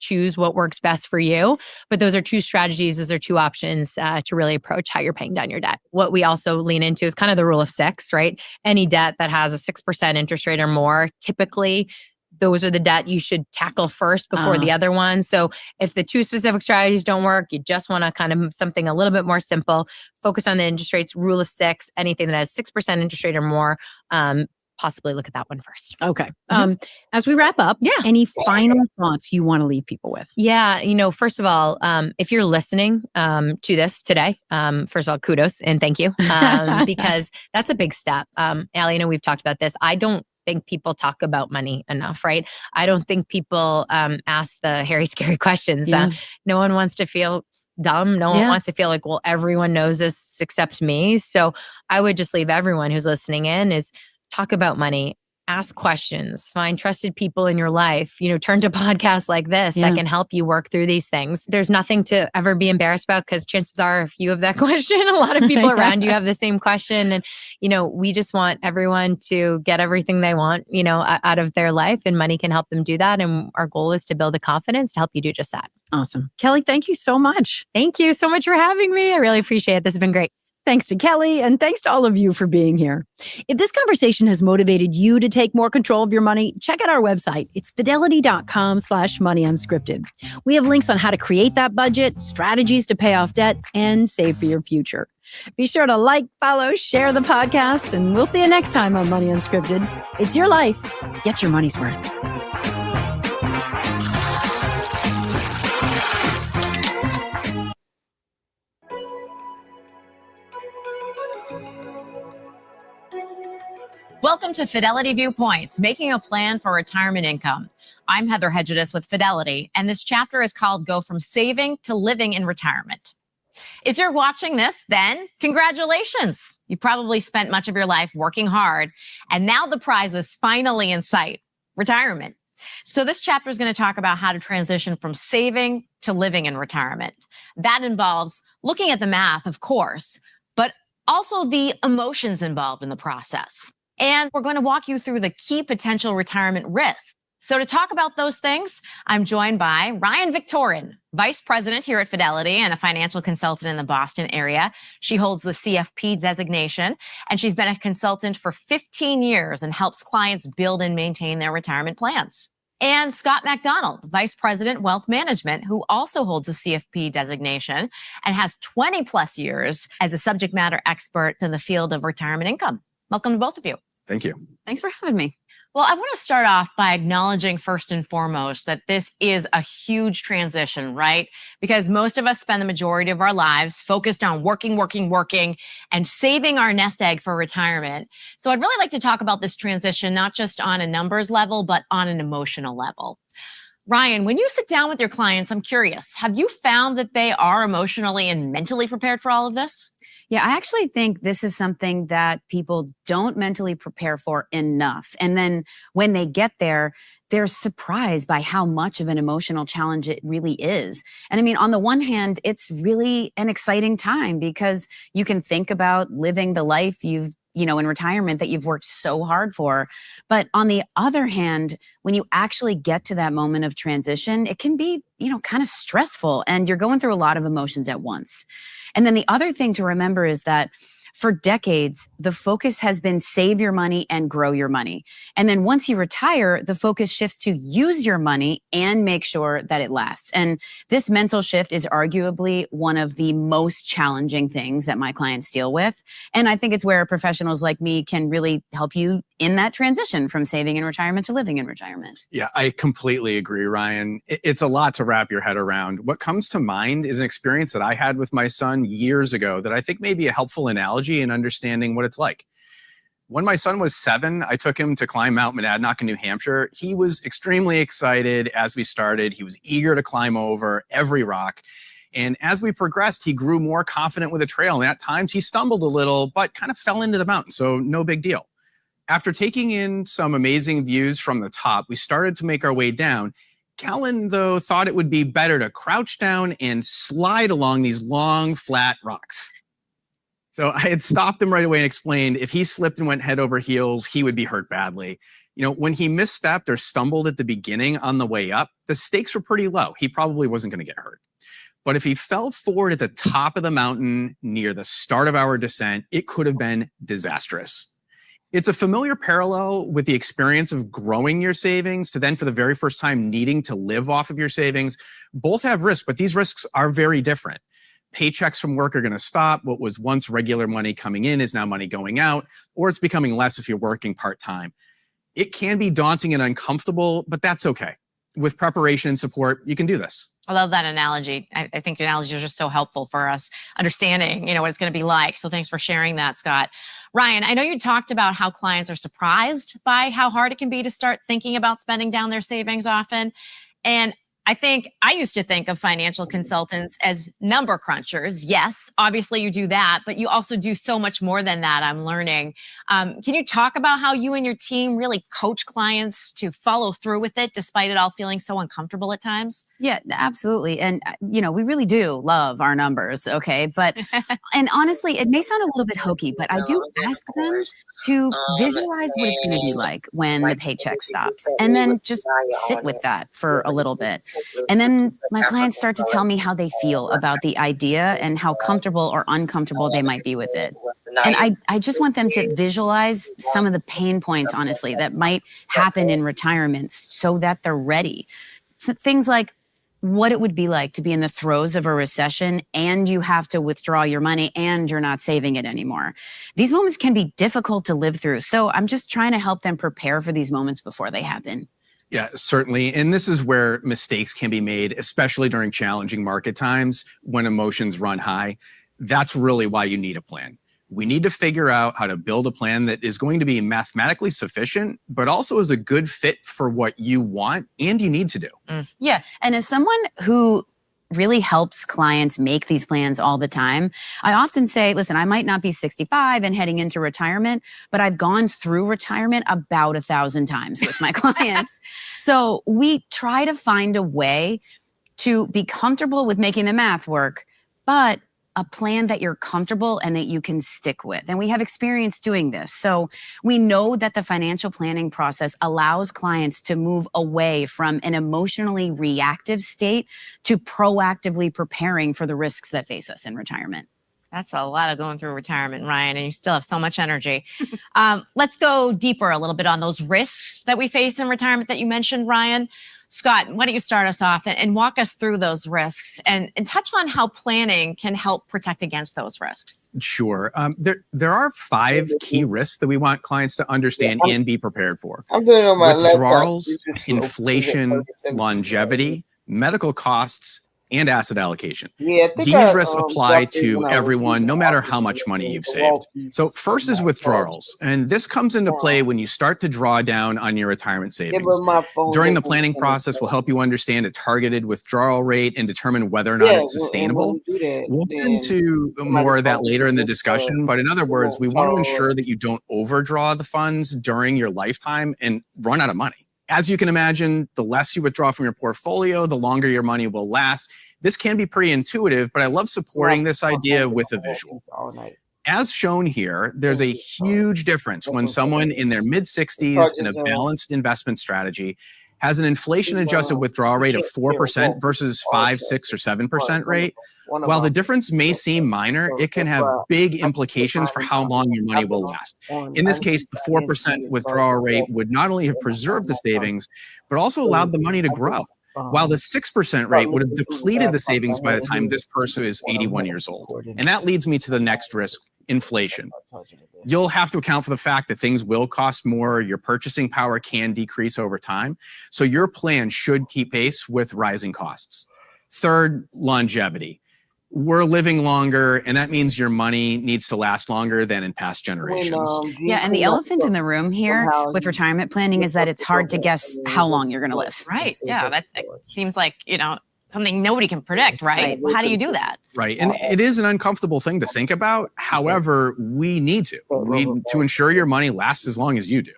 choose what works best for you. But those are two strategies. Those are two options to really approach how you're paying down your debt. What we also lean into is kind of the rule of six, right? Any debt that has a 6% interest rate or more, typically those are the debt you should tackle first before the other one. So if the two specific strategies don't work, you just want to kind of something a little bit more simple, focus on the interest rates, rule of six, anything that has 6% interest rate or more, possibly look at that one first. Okay. As we wrap up, any final thoughts you want to leave people with? Yeah. First of all, if you're listening to this today, first of all, kudos and thank you, because that's a big step. Ally, we've talked about this. I don't think people talk about money enough, right? I don't think people ask the hairy, scary questions. No one wants to feel dumb. No one wants to feel like, well, everyone knows this except me. So I would just leave everyone who's listening in is talk about money. Ask questions, find trusted people in your life, turn to podcasts like this that can help you work through these things. There's nothing to ever be embarrassed about because chances are if you have that question, a lot of people around you have the same question. And, we just want everyone to get everything they want, out of their life, and money can help them do that. And our goal is to build the confidence to help you do just that. Awesome. Kelly, thank you so much. Thank you so much for having me. I really appreciate it. This has been great. Thanks to Kelly, and thanks to all of you for being here. If this conversation has motivated you to take more control of your money, check out our website. It's fidelity.com/money unscripted. We have links on how to create that budget, strategies to pay off debt, and save for your future. Be sure to like, follow, share the podcast, and we'll see you next time on Money Unscripted. It's your life. Get your money's worth. Welcome to Fidelity Viewpoints, making a plan for retirement income. I'm Heather Hedges with Fidelity, and this chapter is called Go From Saving to Living in Retirement. If you're watching this, then congratulations. You probably spent much of your life working hard, and now the prize is finally in sight, retirement. So this chapter is going to talk about how to transition from saving to living in retirement. That involves looking at the math, of course, but also the emotions involved in the process. And we're going to walk you through the key potential retirement risks. So to talk about those things, I'm joined by Ryan Victorin, Vice President here at Fidelity and a financial consultant in the Boston area. She holds the CFP designation, and she's been a consultant for 15 years and helps clients build and maintain their retirement plans. And Scott McDonald, Vice President, Wealth Management, who also holds a CFP designation and has 20 plus years as a subject matter expert in the field of retirement income. Welcome to both of you. Thank you. Thanks for having me. Well, I want to start off by acknowledging first and foremost that this is a huge transition, right? Because most of us spend the majority of our lives focused on working, and saving our nest egg for retirement. So I'd really like to talk about this transition, not just on a numbers level, but on an emotional level. Ryan, when you sit down with your clients, I'm curious, have you found that they are emotionally and mentally prepared for all of this? Yeah, I actually think this is something that people don't mentally prepare for enough. And then when they get there, they're surprised by how much of an emotional challenge it really is. And I mean, on the one hand, it's really an exciting time because you can think about living the life you've in retirement that you've worked so hard for. But on the other hand, when you actually get to that moment of transition, it can be, kind of stressful and you're going through a lot of emotions at once. And then the other thing to remember is that for decades, the focus has been save your money and grow your money. And then once you retire, the focus shifts to use your money and make sure that it lasts. And this mental shift is arguably one of the most challenging things that my clients deal with. And I think it's where professionals like me can really help you in that transition from saving in retirement to living in retirement. Yeah, I completely agree, Ryan. It's a lot to wrap your head around. What comes to mind is an experience that I had with my son years ago that I think may be a helpful analogy in understanding what it's like. When my son was 7, I took him to climb Mount Monadnock in New Hampshire. He was extremely excited as we started. He was eager to climb over every rock. And as we progressed, he grew more confident with the trail. And at times he stumbled a little, but kind of fell into the mountain. So no big deal. After taking in some amazing views from the top, we started to make our way down. Callan, though, thought it would be better to crouch down and slide along these long, flat rocks. So I had stopped him right away and explained if he slipped and went head over heels, he would be hurt badly. When he misstepped or stumbled at the beginning on the way up, the stakes were pretty low. He probably wasn't going to get hurt. But if he fell forward at the top of the mountain near the start of our descent, it could have been disastrous. It's a familiar parallel with the experience of growing your savings to then for the very first time needing to live off of your savings. Both have risks, but these risks are very different. Paychecks from work are going to stop. What was once regular money coming in is now money going out, or it's becoming less if you're working part-time. It can be daunting and uncomfortable, but that's okay. With preparation and support, you can do this. I love that analogy. I think analogies are just so helpful for us understanding, what it's going to be like. So thanks for sharing that, Scott. Ryan, I know you talked about how clients are surprised by how hard it can be to start thinking about spending down their savings often. And I think I used to think of financial consultants as number crunchers. Yes, obviously you do that, but you also do so much more than that, I'm learning. Can you talk about how you and your team really coach clients to follow through with it despite it all feeling so uncomfortable at times? Yeah, absolutely. And, we really do love our numbers. Okay. But, and honestly, it may sound a little bit hokey, but I do ask them to visualize what it's going to be like when the paycheck stops, and then just sit with that for a little bit. And then my clients start to tell me how they feel about the idea and how comfortable or uncomfortable they might be with it. And I just want them to visualize some of the pain points, honestly, that might happen in retirement so that they're ready. So things like what it would be like to be in the throes of a recession and you have to withdraw your money and you're not saving it anymore. These moments can be difficult to live through. So I'm just trying to help them prepare for these moments before they happen. Yeah, certainly. And this is where mistakes can be made, especially during challenging market times when emotions run high. That's really why you need a plan. We need to figure out how to build a plan that is going to be mathematically sufficient, but also is a good fit for what you want and you need to do. Yeah. And as someone who really helps clients make these plans all the time, I often say, listen, I might not be 65 and heading into retirement, but I've gone through retirement about 1,000 times with my clients. So we try to find a way to be comfortable with making the math work, but a plan that you're comfortable and that you can stick with. And we have experience doing this. So we know that the financial planning process allows clients to move away from an emotionally reactive state to proactively preparing for the risks that face us in retirement. That's a lot of going through retirement, Ryan, and you still have so much energy. Let's go deeper a little bit on those risks that we face in retirement that you mentioned, Ryan. Scott, why don't you start us off and walk us through those risks and touch on how planning can help protect against those risks? Sure. There are 5 key risks that we want clients to understand and be prepared for. I'm doing it on my Withdrawals, laptop. inflation, longevity, medical costs, and asset allocation. Yeah, These risks apply to everyone, no matter how much money you've saved. So first is withdrawals. And this comes into play when you start to draw down on your retirement savings. During the planning process, we'll help you understand a targeted withdrawal rate and determine whether or not it's sustainable. We'll get into more of that later in the discussion. But in other words, we want to ensure that you don't overdraw the funds during your lifetime and run out of money. As you can imagine, the less you withdraw from your portfolio, the longer your money will last. This can be pretty intuitive, but I love supporting this idea with a visual. As shown here, there's a huge difference when someone in their mid-60s in a balanced investment strategy has an inflation-adjusted withdrawal rate of 4% versus 5, 6, or 7% rate. While the difference may seem minor, it can have big implications for how long your money will last. In this case, the 4% withdrawal rate would not only have preserved the savings, but also allowed the money to grow. While the 6% rate would have depleted the savings by the time this person is 81 years old. And that leads me to the next risk, inflation. You'll have to account for the fact that things will cost more. Your purchasing power can decrease over time. So your plan should keep pace with rising costs. Third, longevity. We're living longer, and that means your money needs to last longer than in past generations. Yeah, and the elephant in the room here with retirement planning is that it's hard to guess how long you're going to live. Right. Yeah, that seems like, something nobody can predict, right? How do you do that? Right. And it is an uncomfortable thing to think about. However, we need to ensure your money lasts as long as you do.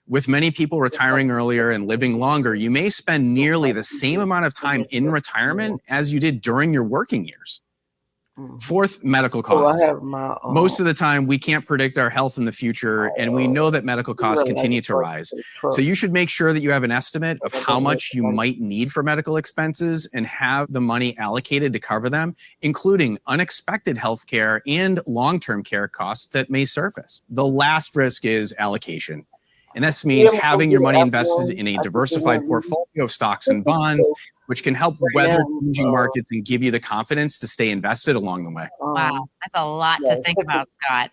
With many people retiring earlier and living longer, you may spend nearly the same amount of time in retirement as you did during your working years. Fourth, medical costs. Most of the time, we can't predict our health in the future, and we know that medical costs continue to rise. So you should make sure that you have an estimate of how much you might need for medical expenses and have the money allocated to cover them, including unexpected health care and long-term care costs that may surface. The last risk is allocation. And this means having your money invested in a diversified portfolio of stocks and bonds, which can help weather changing markets and give you the confidence to stay invested along the way. Wow, that's a lot to think about, Scott.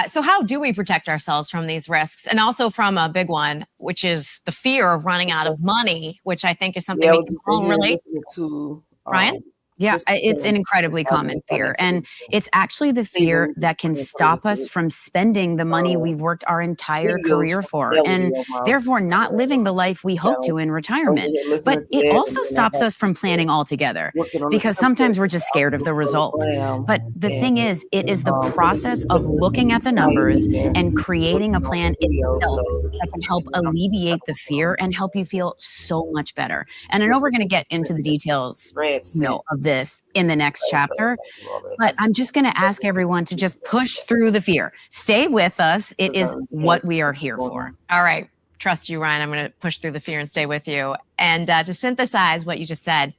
So how do we protect ourselves from these risks? And also from a big one, which is the fear of running out of money, which I think is something we can all relate to. Ryan? Yeah, it's an incredibly common fear. And it's actually the fear that can stop us from spending the money we've worked our entire career for, and therefore not living the life we hope to in retirement. But it also stops us from planning altogether, because sometimes we're just scared of the result. But the thing is, it is the process of looking at the numbers and creating a plan itself that can help alleviate the fear and help you feel so much better. And I know we're going to get into the details, of this in the next chapter, but I'm just going to ask everyone to just push through the fear. Stay with us. It is what we are here for. All right. Trust you, Ryan. I'm going to push through the fear and stay with you. And to synthesize what you just said,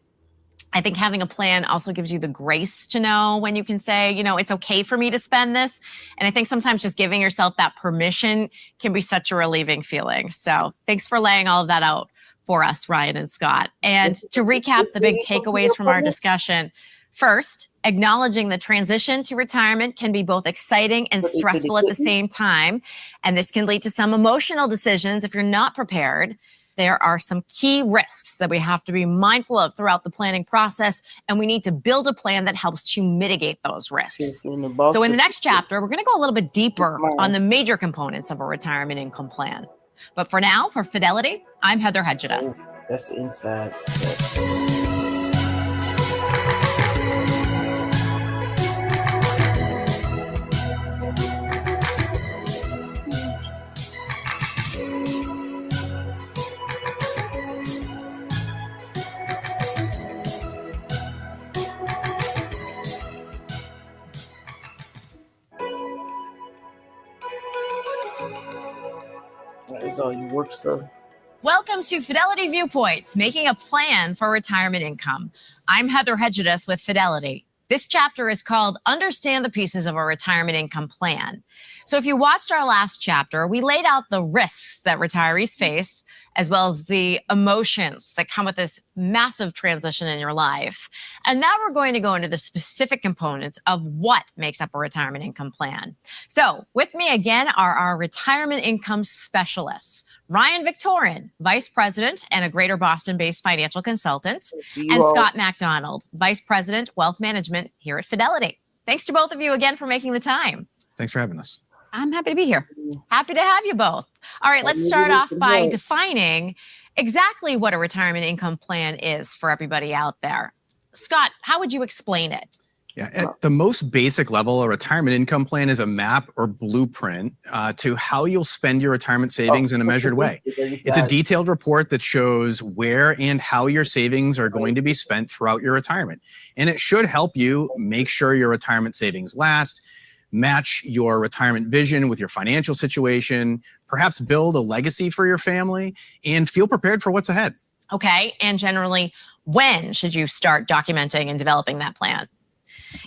I think having a plan also gives you the grace to know when you can say, it's okay for me to spend this. And I think sometimes just giving yourself that permission can be such a relieving feeling. So thanks for laying all of that out for us, Ryan and Scott. And to recap the big takeaways from our discussion, first, acknowledging the transition to retirement can be both exciting and stressful at the same time. And this can lead to some emotional decisions if you're not prepared. There are some key risks that we have to be mindful of throughout the planning process, and we need to build a plan that helps you mitigate those risks. So in the next chapter, we're going to go a little bit deeper on the major components of a retirement income plan. But for now, for Fidelity, I'm Heather Hedges. That's the inside. That is all your work stuff. Welcome to Fidelity Viewpoints, making a plan for retirement income. I'm Heather Hedges with Fidelity. This chapter is called Understand the Pieces of a Retirement Income Plan. So if you watched our last chapter, we laid out the risks that retirees face, as well as the emotions that come with this massive transition in your life. And now we're going to go into the specific components of what makes up a retirement income plan. So with me again are our retirement income specialists, Ryan Victorin, Vice President and a Greater Boston-based financial consultant, and Scott MacDonald, Vice President, Wealth Management here at Fidelity. Thanks to both of you again for making the time. Thanks for having us. I'm happy to be here. Happy to have you both. All right, let's start off by defining exactly what a retirement income plan is for everybody out there. Scott, how would you explain it? Yeah, at the most basic level, a retirement income plan is a map or blueprint to how you'll spend your retirement savings in a measured way. It's a detailed report that shows where and how your savings are going to be spent throughout your retirement. And it should help you make sure your retirement savings last, match your retirement vision with your financial situation, perhaps build a legacy for your family, and feel prepared for what's ahead. Okay, and generally, when should you start documenting and developing that plan?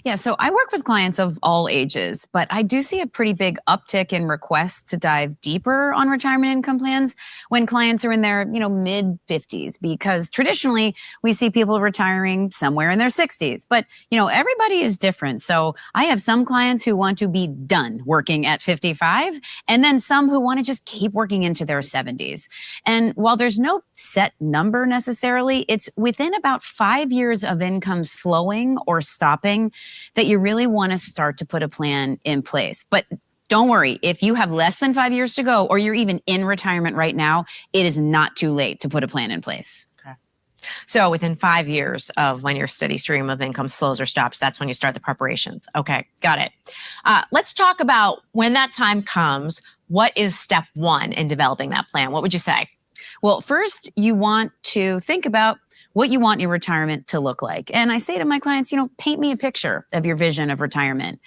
Yeah, so I work with clients of all ages, but I do see a pretty big uptick in requests to dive deeper on retirement income plans when clients are in their, mid 50s, because traditionally we see people retiring somewhere in their 60s, but everybody is different. So I have some clients who want to be done working at 55, and then some who want to just keep working into their 70s. And while there's no set number necessarily, it's within about 5 years of income slowing or stopping that you really want to start to put a plan in place. But don't worry, if you have less than 5 years to go, or you're even in retirement right now, it is not too late to put a plan in place. Okay. So within 5 years of when your steady stream of income slows or stops, that's when you start the preparations. Okay, got it. Let's talk about when that time comes, what is step one in developing that plan? What would you say? Well, first, you want to think about what you want your retirement to look like. And I say to my clients, paint me a picture of your vision of retirement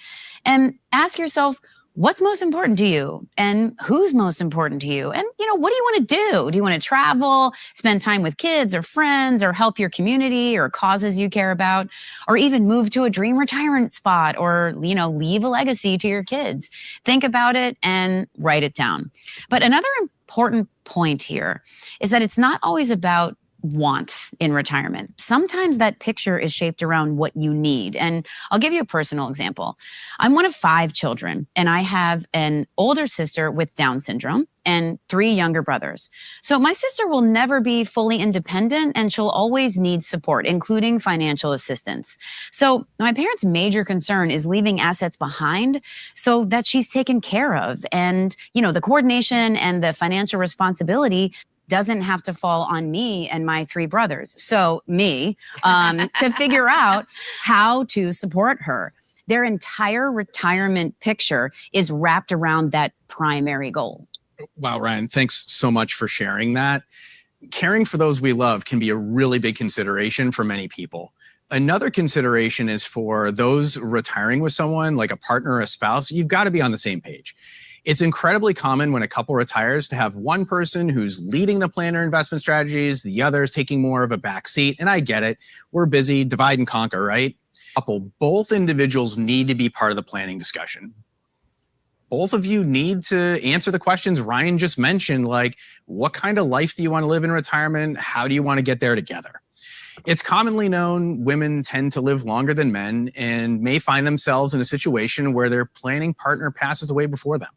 and ask yourself, what's most important to you and who's most important to you? And, what do you want to do? Do you want to travel, spend time with kids or friends, or help your community or causes you care about, or even move to a dream retirement spot, or, leave a legacy to your kids? Think about it and write it down. But another important point here is that it's not always about wants in retirement. Sometimes that picture is shaped around what you need. And I'll give you a personal example. I'm one of 5 children, and I have an older sister with Down syndrome and 3 younger brothers. So my sister will never be fully independent, and she'll always need support, including financial assistance. So my parents' major concern is leaving assets behind so that she's taken care of. And, the coordination and the financial responsibility doesn't have to fall on me and my 3 brothers. So me, to figure out how to support her. Their entire retirement picture is wrapped around that primary goal. Wow, Ryan, thanks so much for sharing that. Caring for those we love can be a really big consideration for many people. Another consideration is for those retiring with someone like a partner or a spouse. You've got to be on the same page. It's incredibly common when a couple retires to have one person who's leading the plan or investment strategies, the other is taking more of a back seat. And I get it. We're busy, divide and conquer, right? Both individuals need to be part of the planning discussion. Both of you need to answer the questions Ryan just mentioned, like what kind of life do you want to live in retirement? How do you want to get there together? It's commonly known women tend to live longer than men and may find themselves in a situation where their planning partner passes away before them.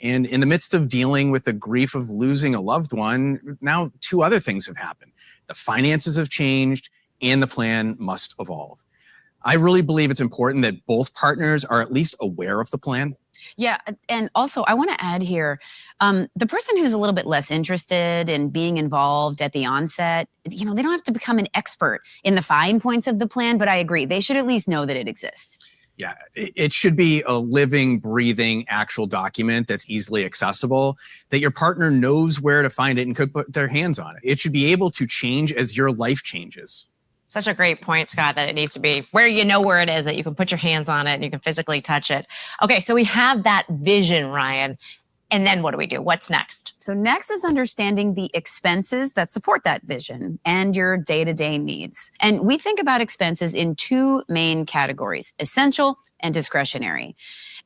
And in the midst of dealing with the grief of losing a loved one, now 2 other things have happened. The finances have changed and the plan must evolve. I really believe it's important that both partners are at least aware of the plan. Yeah. And also, I want to add here, the person who's a little bit less interested in being involved at the onset, they don't have to become an expert in the fine points of the plan, but I agree. They should at least know that it exists. Yeah, it should be a living, breathing, actual document that's easily accessible, that your partner knows where to find it and could put their hands on it. It should be able to change as your life changes. Such a great point, Scott, that it needs to be where you know where it is, that you can put your hands on it and you can physically touch it. Okay, so we have that vision, Ryan. And then what do we do? What's next? So next is understanding the expenses that support that vision and your day-to-day needs. And we think about expenses in 2 main categories, essential and discretionary.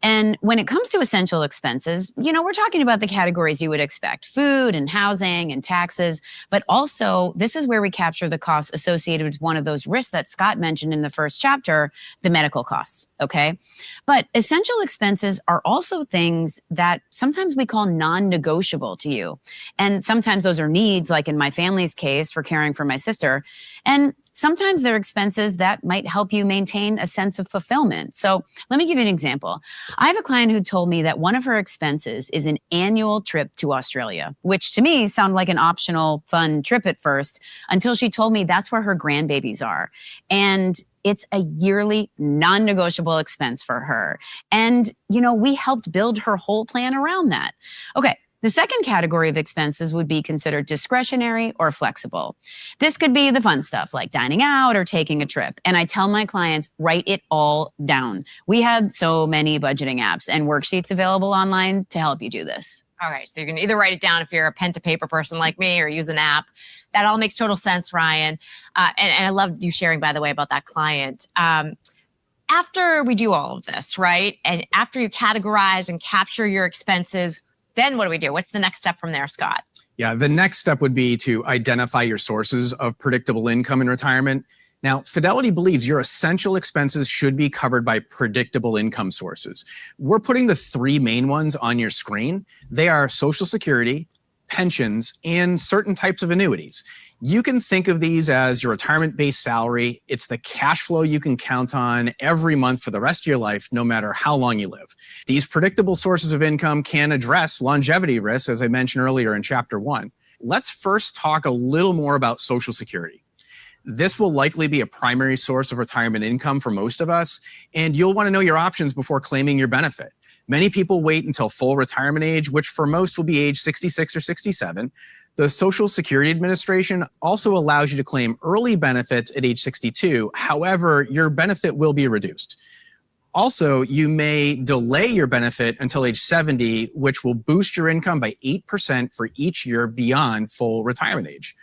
And when it comes to essential expenses, we're talking about the categories you would expect, food and housing and taxes, but also this is where we capture the costs associated with one of those risks that Scott mentioned in the first chapter, the medical costs, okay? But essential expenses are also things that sometimes we call non-negotiable to you. And sometimes those are needs, like in my family's case for caring for my sister. And sometimes they're expenses that might help you maintain a sense of fulfillment. So let me give you an example. I have a client who told me that one of her expenses is an annual trip to Australia, which to me sounded like an optional, fun trip at first, until she told me that's where her grandbabies are. And it's a yearly non-negotiable expense for her. And, we helped build her whole plan around that. Okay. The second category of expenses would be considered discretionary or flexible. This could be the fun stuff like dining out or taking a trip. And I tell my clients, write it all down. We have so many budgeting apps and worksheets available online to help you do this. All right, so you can either write it down if you're a pen to paper person like me or use an app. That all makes total sense, Ryan. And I love you sharing, by the way, about that client. After we do all of this, right? And after you categorize and capture your expenses, then what do we do? What's the next step from there, Scott? Yeah, the next step would be to identify your sources of predictable income in retirement. Now, Fidelity believes your essential expenses should be covered by predictable income sources. We're putting the 3 main ones on your screen. They are Social Security, pensions, and certain types of annuities. You can think of these as your retirement-based salary. It's the cash flow you can count on every month for the rest of your life, no matter how long you live. These predictable sources of income can address longevity risks, as I mentioned earlier in Chapter 1. Let's first talk a little more about Social Security. This will likely be a primary source of retirement income for most of us, and you'll want to know your options before claiming your benefit. Many people wait until full retirement age, which for most will be age 66 or 67. The Social Security Administration also allows you to claim early benefits at age 62. However, your benefit will be reduced. Also, you may delay your benefit until age 70, which will boost your income by 8% for each year beyond full retirement age.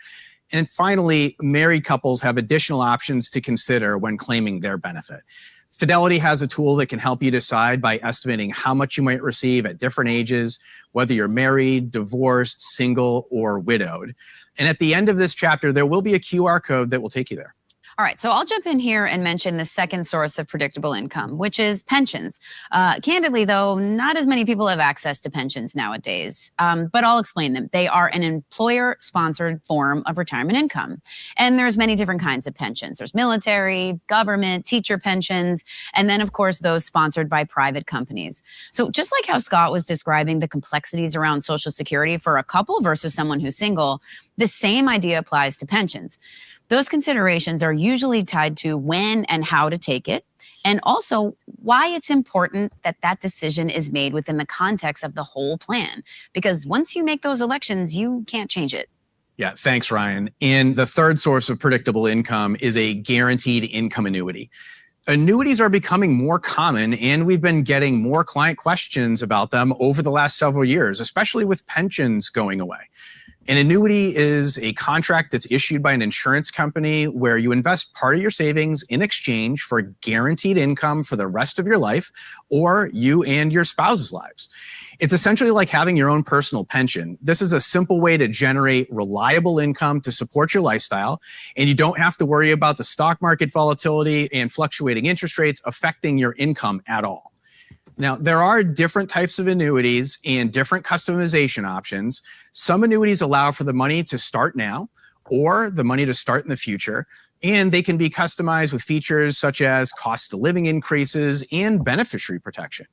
And finally, married couples have additional options to consider when claiming their benefit. Fidelity has a tool that can help you decide by estimating how much you might receive at different ages, whether you're married, divorced, single, or widowed. And at the end of this chapter, there will be a QR code that will take you there. All right, so I'll jump in here and mention the second source of predictable income, which is pensions. Candidly, though, not as many people have access to pensions nowadays, but I'll explain them. They are an employer-sponsored form of retirement income. And there's many different kinds of pensions. There's military, government, teacher pensions, and then, of course, those sponsored by private companies. So just like how Scott was describing the complexities around Social Security for a couple versus someone who's single, the same idea applies to pensions. Those considerations are usually tied to when and how to take it, and also why it's important that that decision is made within the context of the whole plan. Because once you make those elections, you can't change it. Yeah, thanks, Ryan. And the third source of predictable income is a guaranteed income annuity. Annuities are becoming more common, and we've been getting more client questions about them over the last several years, especially with pensions going away. An annuity is a contract that's issued by an insurance company where you invest part of your savings in exchange for guaranteed income for the rest of your life or you and your spouse's lives. It's essentially like having your own personal pension. This is a simple way to generate reliable income to support your lifestyle, and you don't have to worry about the stock market volatility and fluctuating interest rates affecting your income at all. Now, there are different types of annuities and different customization options. Some annuities allow for the money to start now or the money to start in the future, and they can be customized with features such as cost of living increases and beneficiary protection.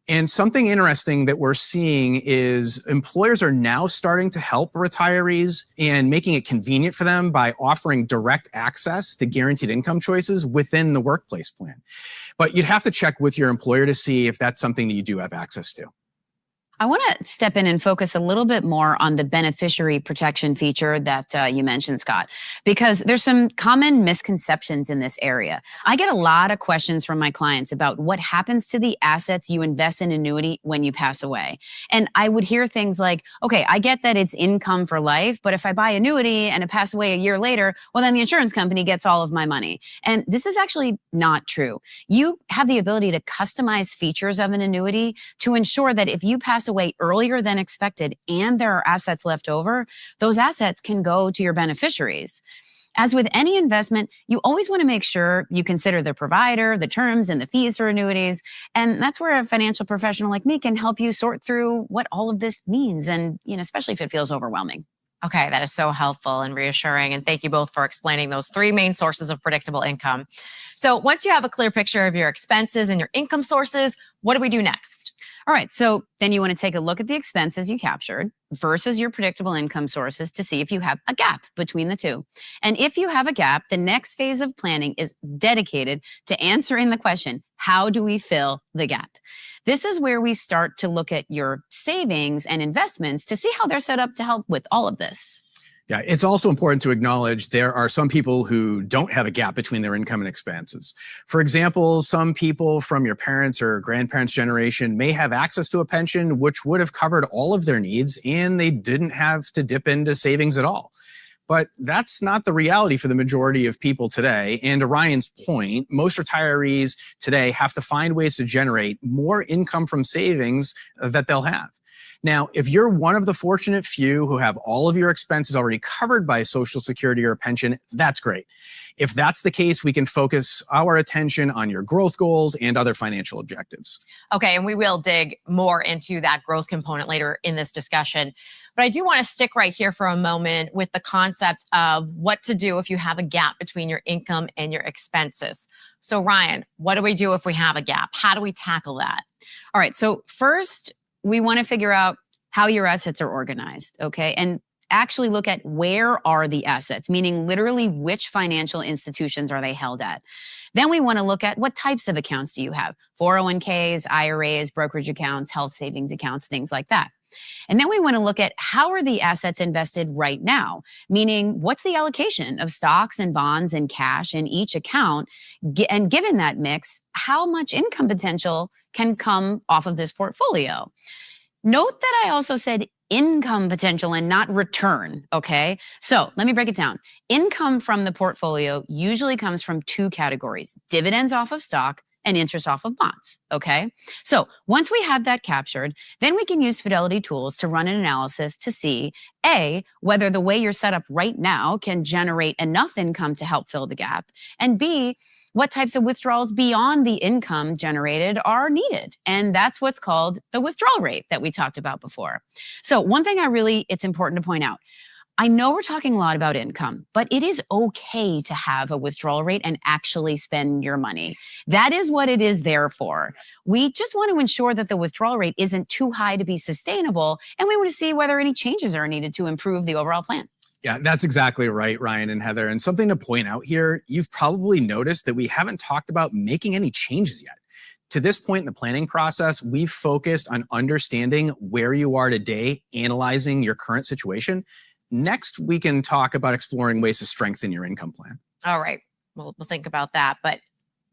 And something interesting that we're seeing is employers are now starting to help retirees and making it convenient for them by offering direct access to guaranteed income choices within the workplace plan. But you'd have to check with your employer to see if that's something that you do have access to. I want to step in and focus a little bit more on the beneficiary protection feature that you mentioned, Scott, because there's some common misconceptions in this area. I get a lot of questions from my clients about what happens to the assets you invest in annuity when you pass away. And I would hear things like, okay, I get that it's income for life, but if I buy annuity and it passes away a year later, well, then the insurance company gets all of my money. And this is actually not true. You have the ability to customize features of an annuity to ensure that if you pass away earlier than expected and there are assets left over, those assets can go to your beneficiaries. As with any investment, you always want to make sure you consider the provider, the terms, and the fees for annuities. And that's where a financial professional like me can help you sort through what all of this means, and especially if it feels overwhelming. Okay, that is so helpful and reassuring. And thank you both for explaining those three main sources of predictable income. So once you have a clear picture of your expenses and your income sources, what do we do next? All right, so then you want to take a look at the expenses you captured versus your predictable income sources to see if you have a gap between the two. And if you have a gap, the next phase of planning is dedicated to answering the question, how do we fill the gap? This is where we start to look at your savings and investments to see how they're set up to help with all of this. Yeah, it's also important to acknowledge there are some people who don't have a gap between their income and expenses. For example, some people from your parents' or grandparents' generation may have access to a pension which would have covered all of their needs and they didn't have to dip into savings at all. But that's not the reality for the majority of people today. And to Ryan's point, most retirees today have to find ways to generate more income from savings that they'll have. Now, if you're one of the fortunate few who have all of your expenses already covered by Social Security or a pension, that's great. If that's the case, we can focus our attention on your growth goals and other financial objectives. Okay, and we will dig more into that growth component later in this discussion. But I do want to stick right here for a moment with the concept of what to do if you have a gap between your income and your expenses. So Ryan, what do we do if we have a gap? How do we tackle that? All right, so first, we want to figure out how your assets are organized, okay? And actually look at where are the assets, meaning literally which financial institutions are they held at. Then we want to look at what types of accounts do you have? 401ks, IRAs, brokerage accounts, health savings accounts, things like that. And then we want to look at how are the assets invested right now, meaning what's the allocation of stocks and bonds and cash in each account? And given that mix, how much income potential can come off of this portfolio? Note that I also said income potential and not return, okay? So let me break it down. Income from the portfolio usually comes from two categories: dividends off of stock and interest off of bonds. Okay. So once we have that captured, then we can use Fidelity tools to run an analysis to see A, whether the way you're set up right now can generate enough income to help fill the gap, and B, what types of withdrawals beyond the income generated are needed. And that's what's called the withdrawal rate that we talked about before. So one thing it's important to point out, I know we're talking a lot about income, but it is okay to have a withdrawal rate and actually spend your money. That is what it is there for. We just want to ensure that the withdrawal rate isn't too high to be sustainable, and we want to see whether any changes are needed to improve the overall plan. Yeah, that's exactly right, Ryan and Heather. And something to point out here, you've probably noticed that we haven't talked about making any changes yet. To this point in the planning process, we've focused on understanding where you are today, analyzing your current situation. Next, we can talk about exploring ways to strengthen your income plan. All right. We'll think about that. But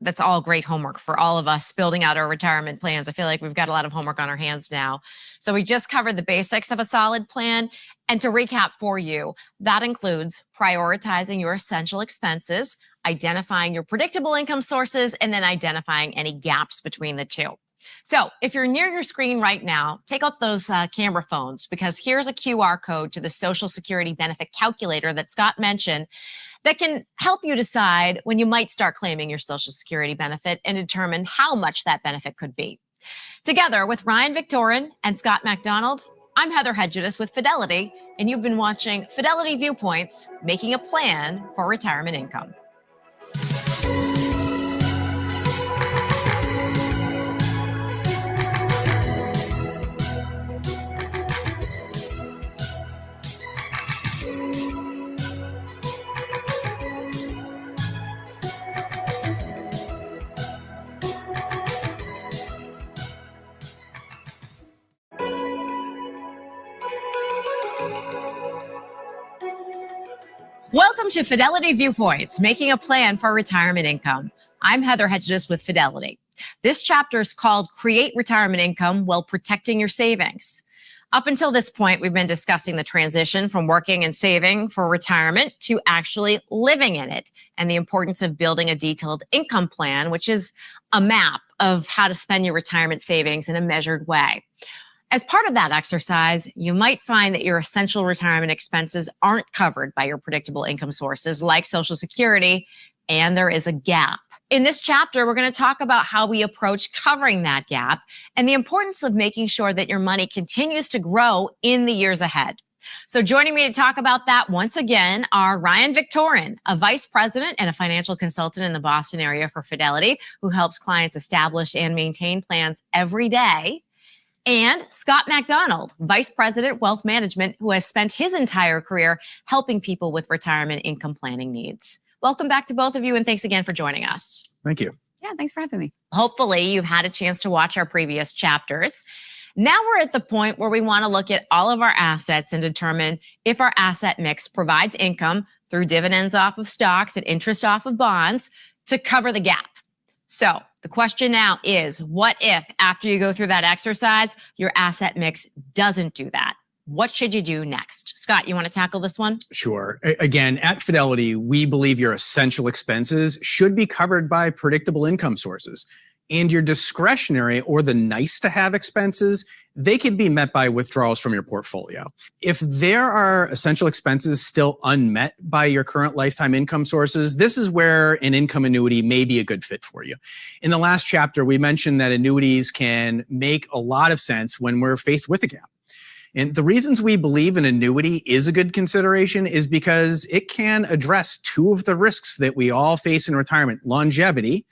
that's all great homework for all of us building out our retirement plans. I feel like we've got a lot of homework on our hands now. So we just covered the basics of a solid plan. And to recap for you, that includes prioritizing your essential expenses, identifying your predictable income sources, and then identifying any gaps between the two. So if you're near your screen right now, take out those camera phones, because here's a QR code to the Social Security benefit calculator that Scott mentioned that can help you decide when you might start claiming your Social Security benefit and determine how much that benefit could be. Together with Ryan Victorin and Scott McDonald, I'm Heather Hedges with Fidelity, and you've been watching Fidelity Viewpoints, making a plan for retirement income. Welcome to Fidelity Viewpoints, making a plan for retirement income. I'm Heather Hedges with Fidelity. This chapter is called Create Retirement Income While Protecting Your Savings. Up until this point, we've been discussing the transition from working and saving for retirement to actually living in it, and the importance of building a detailed income plan, which is a map of how to spend your retirement savings in a measured way. As part of that exercise, you might find that your essential retirement expenses aren't covered by your predictable income sources like Social Security, and there is a gap. In this chapter, we're going to talk about how we approach covering that gap and the importance of making sure that your money continues to grow in the years ahead. So joining me to talk about that once again are Ryan Victorin, a vice president and a financial consultant in the Boston area for Fidelity, who helps clients establish and maintain plans every day, and Scott McDonald, Vice President, Wealth Management, who has spent his entire career helping people with retirement income planning needs. Welcome back to both of you, and thanks again for joining us. Thank you. Yeah, thanks for having me. Hopefully, you've had a chance to watch our previous chapters. Now we're at the point where we want to look at all of our assets and determine if our asset mix provides income through dividends off of stocks and interest off of bonds to cover the gap. So the question now is, what if after you go through that exercise, your asset mix doesn't do that? What should you do next? Scott, you want to tackle this one? Sure. Again, at Fidelity, we believe your essential expenses should be covered by predictable income sources. And your discretionary or the nice to have expenses, they can be met by withdrawals from your portfolio. If there are essential expenses still unmet by your current lifetime income sources, this is where an income annuity may be a good fit for you. In the last chapter, we mentioned that annuities can make a lot of sense when we're faced with a gap. And the reasons we believe an annuity is a good consideration is because it can address two of the risks that we all face in retirement: longevity,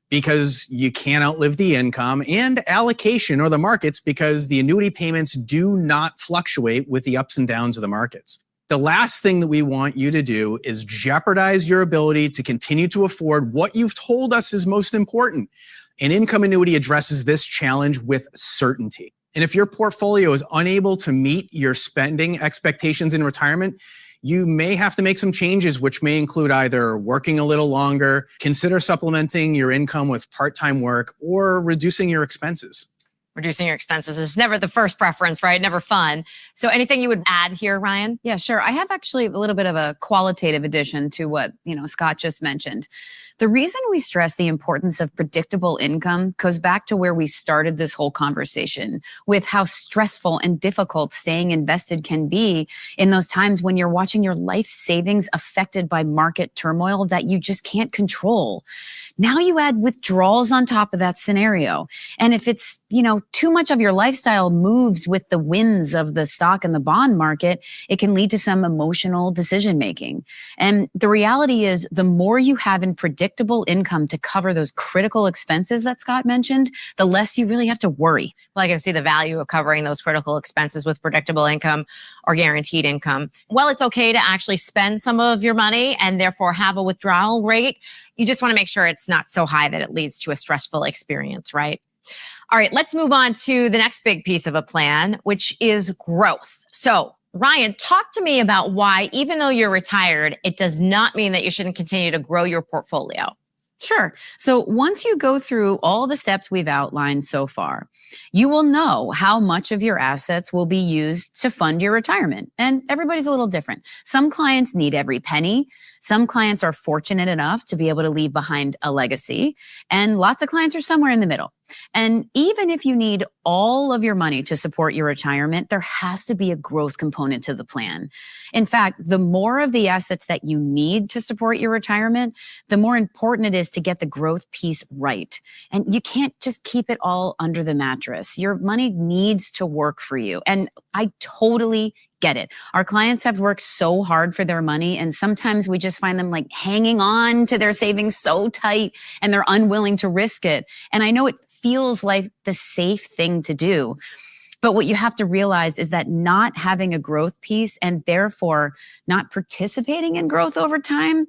because you can't outlive the income, and allocation or the markets, because the annuity payments do not fluctuate with the ups and downs of the markets. The last thing that we want you to do is jeopardize your ability to continue to afford what you've told us is most important. An income annuity addresses this challenge with certainty. And if your portfolio is unable to meet your spending expectations in retirement, you may have to make some changes, which may include either working a little longer, consider supplementing your income with part-time work, or reducing your expenses. reducing your expenses is never the first preference, right? Never fun. So anything you would add here, Ryan? Yeah, sure. I have actually a little bit of a qualitative addition to what, Scott just mentioned. The reason we stress the importance of predictable income goes back to where we started this whole conversation with how stressful and difficult staying invested can be in those times when you're watching your life savings affected by market turmoil that you just can't control. Now you add withdrawals on top of that scenario. And if it's, too much of your lifestyle moves with the winds of the stock and the bond market, it can lead to some emotional decision making. And the reality is the more you have in predictable income to cover those critical expenses that Scott mentioned, the less you really have to worry. Well, I can see the value of covering those critical expenses with predictable income or guaranteed income. Well, it's okay to actually spend some of your money and therefore have a withdrawal rate. You just want to make sure it's not so high that it leads to a stressful experience, right? All right, let's move on to the next big piece of a plan, which is growth. So, Ryan, talk to me about why, even though you're retired, it does not mean that you shouldn't continue to grow your portfolio. Sure. So once you go through all the steps we've outlined so far, you will know how much of your assets will be used to fund your retirement. And everybody's a little different. Some clients need every penny. Some clients are fortunate enough to be able to leave behind a legacy. And lots of clients are somewhere in the middle. And even if you need all of your money to support your retirement, there has to be a growth component to the plan. In fact, the more of the assets that you need to support your retirement, the more important it is to get the growth piece right. And you can't just keep it all under the mattress. Your money needs to work for you. And I totally get it. Our clients have worked so hard for their money, and sometimes we just find them like hanging on to their savings so tight and they're unwilling to risk it. And I know it feels like the safe thing to do. But what you have to realize is that not having a growth piece and therefore not participating in growth over time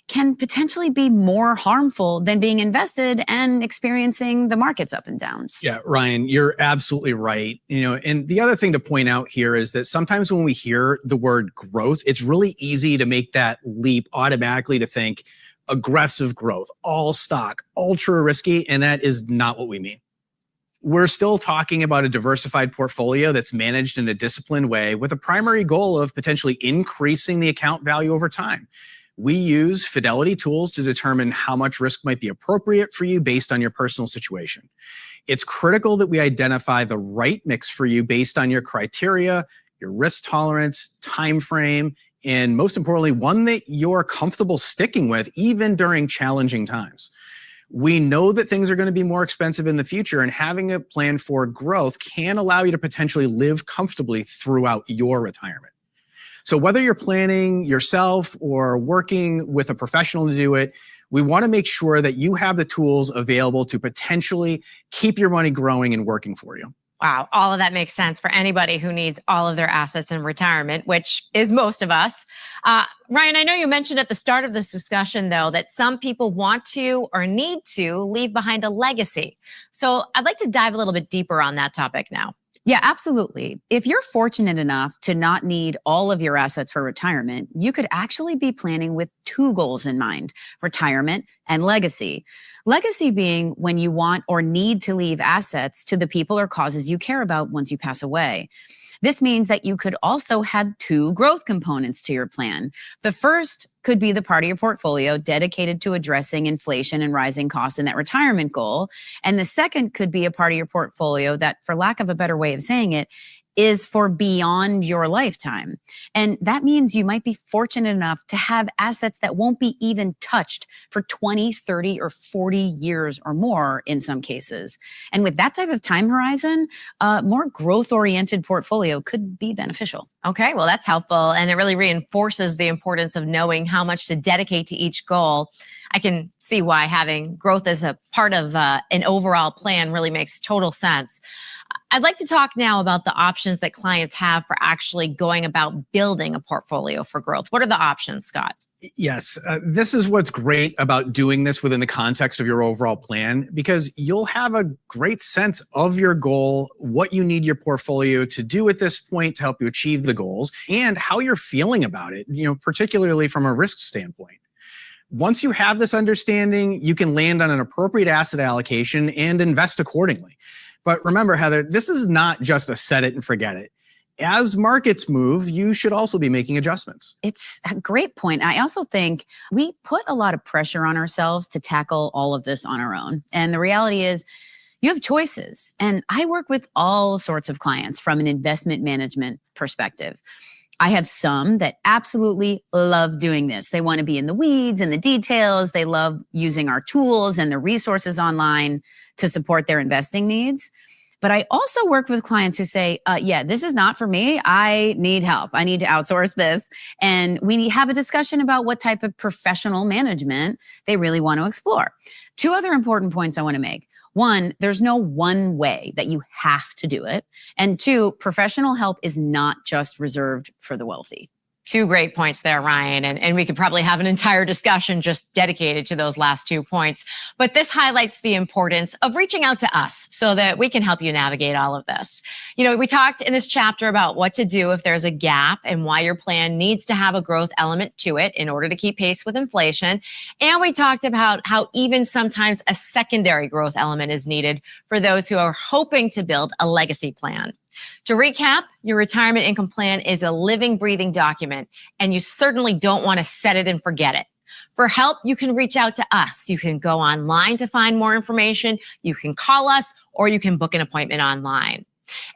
can potentially be more harmful than being invested and experiencing the market's up and downs. Yeah, Ryan, you're absolutely right. And the other thing to point out here is that sometimes when we hear the word growth, it's really easy to make that leap automatically to think aggressive growth, all stock, ultra risky, and that is not what we mean. We're still talking about a diversified portfolio that's managed in a disciplined way with a primary goal of potentially increasing the account value over time. We use Fidelity tools to determine how much risk might be appropriate for you based on your personal situation. It's critical that we identify the right mix for you based on your criteria, your risk tolerance, time frame, and most importantly, one that you're comfortable sticking with even during challenging times. We know that things are going to be more expensive in the future, and having a plan for growth can allow you to potentially live comfortably throughout your retirement. So whether you're planning yourself or working with a professional to do it, we want to make sure that you have the tools available to potentially keep your money growing and working for you. Wow, all of that makes sense for anybody who needs all of their assets in retirement, which is most of us. Ryan, I know you mentioned at the start of this discussion, though, that some people want to or need to leave behind a legacy. So I'd like to dive a little bit deeper on that topic now. Yeah, absolutely. If you're fortunate enough to not need all of your assets for retirement, you could actually be planning with two goals in mind: retirement and legacy. Legacy being when you want or need to leave assets to the people or causes you care about once you pass away. This means that you could also have two growth components to your plan. The first could be the part of your portfolio dedicated to addressing inflation and rising costs in that retirement goal. And the second could be a part of your portfolio that, for lack of a better way of saying it, is for beyond your lifetime. And that means you might be fortunate enough to have assets that won't be even touched for 20, 30, or 40 years or more in some cases. And with that type of time horizon, a more growth-oriented portfolio could be beneficial. Okay, well, that's helpful. And it really reinforces the importance of knowing how much to dedicate to each goal. I can see why having growth as a part of an overall plan really makes total sense. I'd like to talk now about the options that clients have for actually going about building a portfolio for growth. What are the options, Scott? Yes, this is what's great about doing this within the context of your overall plan, because you'll have a great sense of your goal, what you need your portfolio to do at this point to help you achieve the goals, and how you're feeling about it, particularly from a risk standpoint. Once you have this understanding, you can land on an appropriate asset allocation and invest accordingly. But remember, Heather, this is not just a set it and forget it. As markets move, you should also be making adjustments. It's a great point. I also think we put a lot of pressure on ourselves to tackle all of this on our own. And the reality is, you have choices. And I work with all sorts of clients from an investment management perspective. I have some that absolutely love doing this. They want to be in the weeds and the details. They love using our tools and the resources online to support their investing needs. But I also work with clients who say, yeah, this is not for me. I need help. I need to outsource this. And we have a discussion about what type of professional management they really want to explore. Two other important points I want to make. One, there's no one way that you have to do it. And two, professional help is not just reserved for the wealthy. Two great points there, Ryan. And we could probably have an entire discussion just dedicated to those last 2 points. But this highlights the importance of reaching out to us so that we can help you navigate all of this. You know, we talked in this chapter about what to do if there's a gap and why your plan needs to have a growth element to it in order to keep pace with inflation. And we talked about how even sometimes a secondary growth element is needed for those who are hoping to build a legacy plan. To recap, your retirement income plan is a living, breathing document, and you certainly don't want to set it and forget it. For help, you can reach out to us. You can go online to find more information. You can call us, or you can book an appointment online.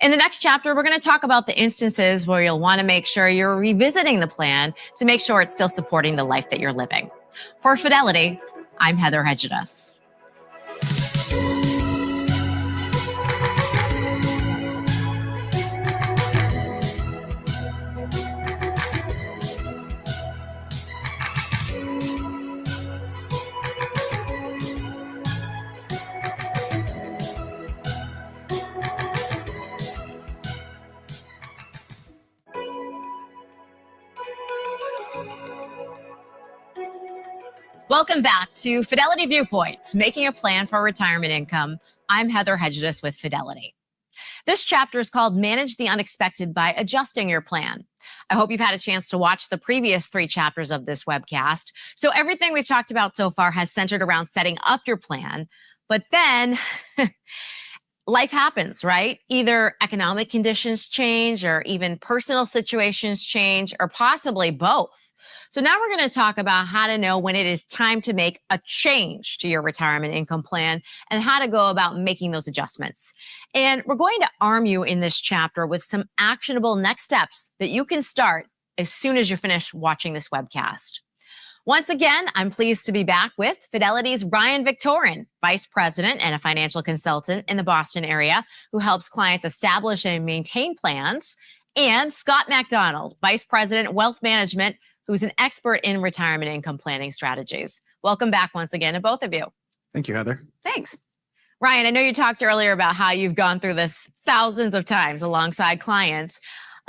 In the next chapter, we're going to talk about the instances where you'll want to make sure you're revisiting the plan to make sure it's still supporting the life that you're living. For Fidelity, I'm Heather Hedges. Welcome back to Fidelity Viewpoints, Making a Plan for Retirement Income. I'm Heather Hedges with Fidelity. This chapter is called Manage the Unexpected by Adjusting Your Plan. I hope you've had a chance to watch the previous 3 chapters of this webcast. So everything we've talked about so far has centered around setting up your plan. But then life happens, right? Either economic conditions change or even personal situations change, or possibly both. So now we're going to talk about how to know when it is time to make a change to your retirement income plan and how to go about making those adjustments. And we're going to arm you in this chapter with some actionable next steps that you can start as soon as you finish watching this webcast. Once again, I'm pleased to be back with Fidelity's Ryan Victorin, Vice President and a financial consultant in the Boston area who helps clients establish and maintain plans, and Scott MacDonald, Vice President, Wealth Management, who's an expert in retirement income planning strategies. Welcome back once again to both of you. Thank you, Heather. Thanks. Ryan, I know you talked earlier about how you've gone through this thousands of times alongside clients.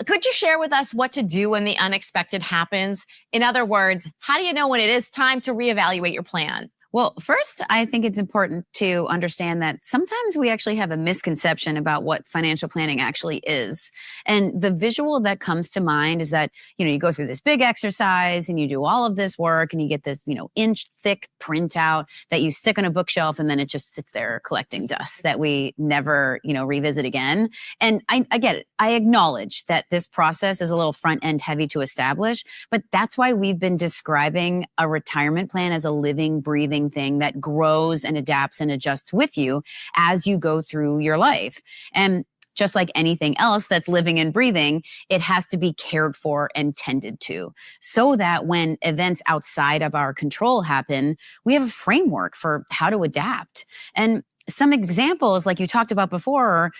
Could you share with us what to do when the unexpected happens? In other words, how do you know when it is time to reevaluate your plan? Well, first, I think it's important to understand that sometimes we actually have a misconception about what financial planning actually is. And the visual that comes to mind is that, you go through this big exercise and you do all of this work and you get this, inch thick printout that you stick on a bookshelf, and then it just sits there collecting dust that we never, revisit again. And I get it. I acknowledge that this process is a little front end heavy to establish, but that's why we've been describing a retirement plan as a living, breathing thing that grows and adapts and adjusts with you as you go through your life. And just like anything else that's living and breathing, it has to be cared for and tended to, so that when events outside of our control happen, we have a framework for how to adapt. And some examples, like you talked about before, are,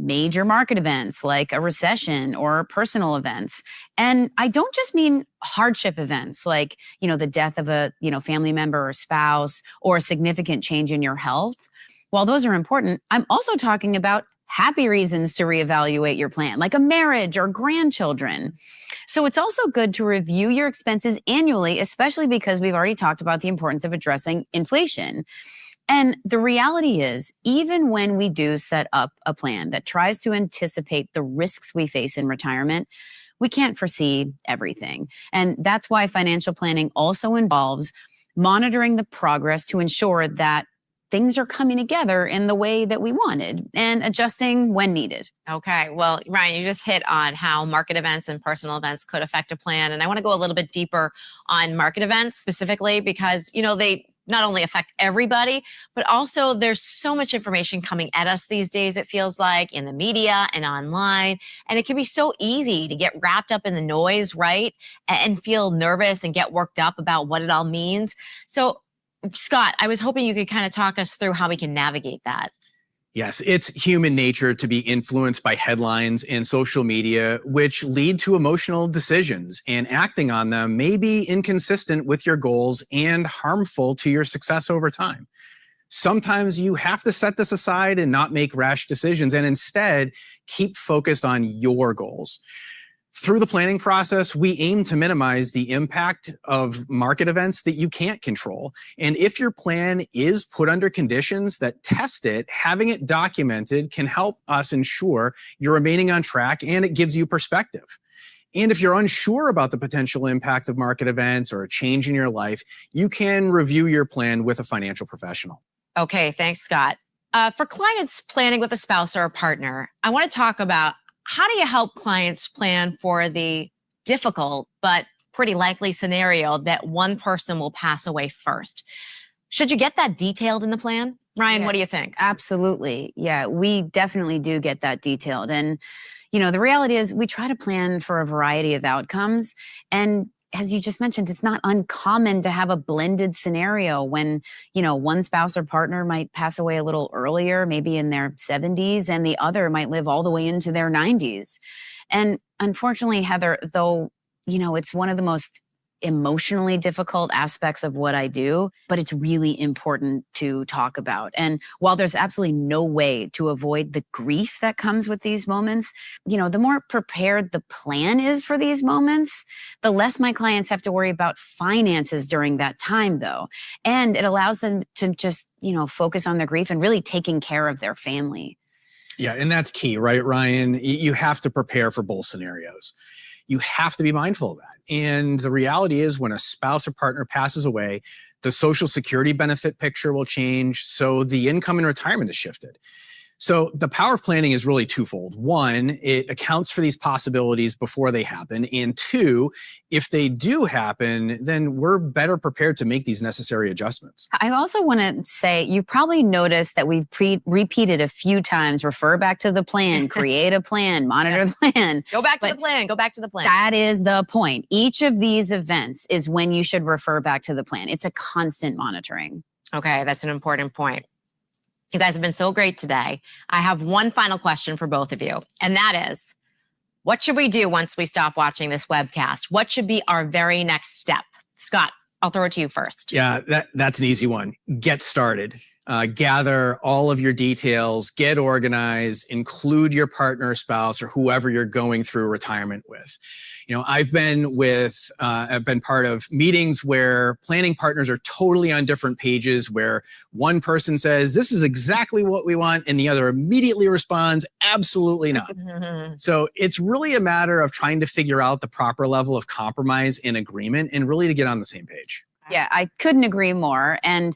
major market events like a recession or personal events. And I don't just mean hardship events like, the death of a, family member or spouse, or a significant change in your health. While those are important, I'm also talking about happy reasons to reevaluate your plan, like a marriage or grandchildren. So it's also good to review your expenses annually, especially because we've already talked about the importance of addressing inflation. And the reality is, even when we do set up a plan that tries to anticipate the risks we face in retirement, we can't foresee everything. And that's why financial planning also involves monitoring the progress to ensure that things are coming together in the way that we wanted and adjusting when needed. Okay. Well, Ryan, you just hit on how market events and personal events could affect a plan. And I want to go a little bit deeper on market events specifically because, they not only affect everybody, but also there's so much information coming at us these days, it feels like, in the media and online. And it can be so easy to get wrapped up in the noise, right? And feel nervous and get worked up about what it all means. So, Scott, I was hoping you could kind of talk us through how we can navigate that. Yes, it's human nature to be influenced by headlines and social media, which lead to emotional decisions, and acting on them may be inconsistent with your goals and harmful to your success over time. Sometimes you have to set this aside and not make rash decisions, and instead keep focused on your goals. Through the planning process, we aim to minimize the impact of market events that you can't control. And if your plan is put under conditions that test it, having it documented can help us ensure you're remaining on track, and it gives you perspective. And if you're unsure about the potential impact of market events or a change in your life, you can review your plan with a financial professional. Okay, thanks, Scott. For clients planning with a spouse or a partner, I want to talk about how do you help clients plan for the difficult but pretty likely scenario that one person will pass away first? Should you get that detailed in the plan? Ryan, what do you think? Absolutely. Yeah, we definitely do get that detailed. And, the reality is we try to plan for a variety of outcomes. And as you just mentioned, it's not uncommon to have a blended scenario when, one spouse or partner might pass away a little earlier, maybe in their 70s, and the other might live all the way into their 90s. And unfortunately, Heather, though, it's one of the most emotionally difficult aspects of what I do, but it's really important to talk about. And while there's absolutely no way to avoid the grief that comes with these moments, the more prepared the plan is for these moments, the less my clients have to worry about finances during that time, though. And it allows them to just, focus on their grief and really taking care of their family. Yeah, and that's key, right, Ryan? You have to prepare for both scenarios. You have to be mindful of that. And the reality is when a spouse or partner passes away, the Social Security benefit picture will change. So the income in retirement is shifted. So the power of planning is really twofold. One, it accounts for these possibilities before they happen. And two, if they do happen, then we're better prepared to make these necessary adjustments. I also want to say, you've probably noticed that we've repeated a few times, refer back to the plan, create a plan, monitor the plan. Go back to the plan, go back to the plan. That is the point. Each of these events is when you should refer back to the plan. It's a constant monitoring. Okay, that's an important point. You guys have been so great today. I have one final question for both of you, and that is, what should we do once we stop watching this webcast? What should be our very next step? Scott, I'll throw it to you first. Yeah, that's an easy one. Get started. Gather all of your details, get organized, include your partner or spouse or whoever you're going through retirement with. I've been part of meetings where planning partners are totally on different pages, where one person says, this is exactly what we want, and the other immediately responds, absolutely not. So it's really a matter of trying to figure out the proper level of compromise and agreement and really to get on the same page. Yeah, I couldn't agree more. And,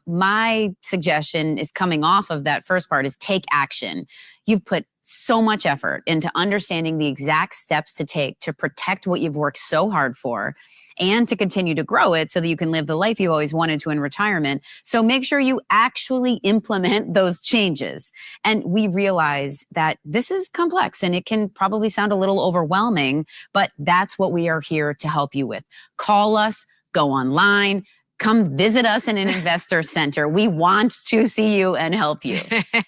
my suggestion is coming off of that first part is take action. You've put so much effort into understanding the exact steps to take to protect what you've worked so hard for and to continue to grow it so that you can live the life you always wanted to in retirement. So make sure you actually implement those changes. And we realize that this is complex and it can probably sound a little overwhelming, but that's what we are here to help you with. Call us. Go online, come visit us in an investor center. We want to see you and help you.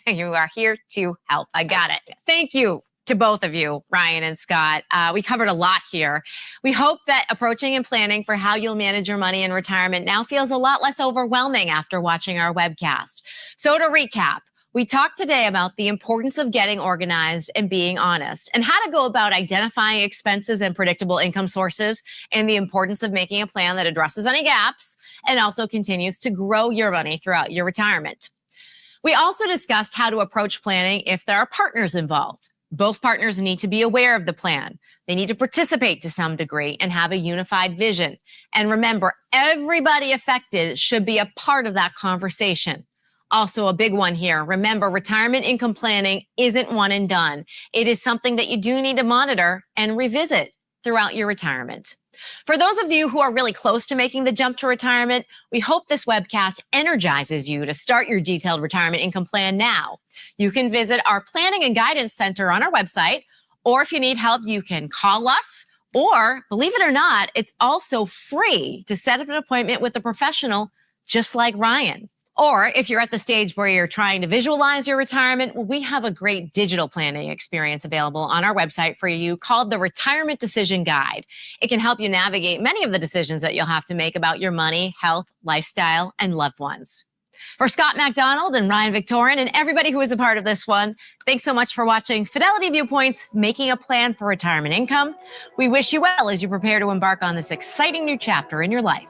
You are here to help. I got it. Thank you to both of you, Ryan and Scott. We covered a lot here. We hope that approaching and planning for how you'll manage your money in retirement now feels a lot less overwhelming after watching our webcast. So to recap, we talked today about the importance of getting organized and being honest, and how to go about identifying expenses and predictable income sources, and the importance of making a plan that addresses any gaps and also continues to grow your money throughout your retirement. We also discussed how to approach planning if there are partners involved. Both partners need to be aware of the plan. They need to participate to some degree and have a unified vision. And remember, everybody affected should be a part of that conversation. Also, a big one here. Remember, retirement income planning isn't one and done. It is something that you do need to monitor and revisit throughout your retirement. For those of you who are really close to making the jump to retirement, we hope this webcast energizes you to start your detailed retirement income plan now. You can visit our Planning and Guidance Center on our website, or if you need help, you can call us, or believe it or not, it's also free to set up an appointment with a professional just like Ryan. Or if you're at the stage where you're trying to visualize your retirement, well, we have a great digital planning experience available on our website for you called the Retirement Decision Guide. It can help you navigate many of the decisions that you'll have to make about your money, health, lifestyle, and loved ones. For Scott MacDonald and Ryan Victorian and everybody who is a part of this one, thanks so much for watching Fidelity Viewpoints, Making a Plan for Retirement Income. We wish you well as you prepare to embark on this exciting new chapter in your life.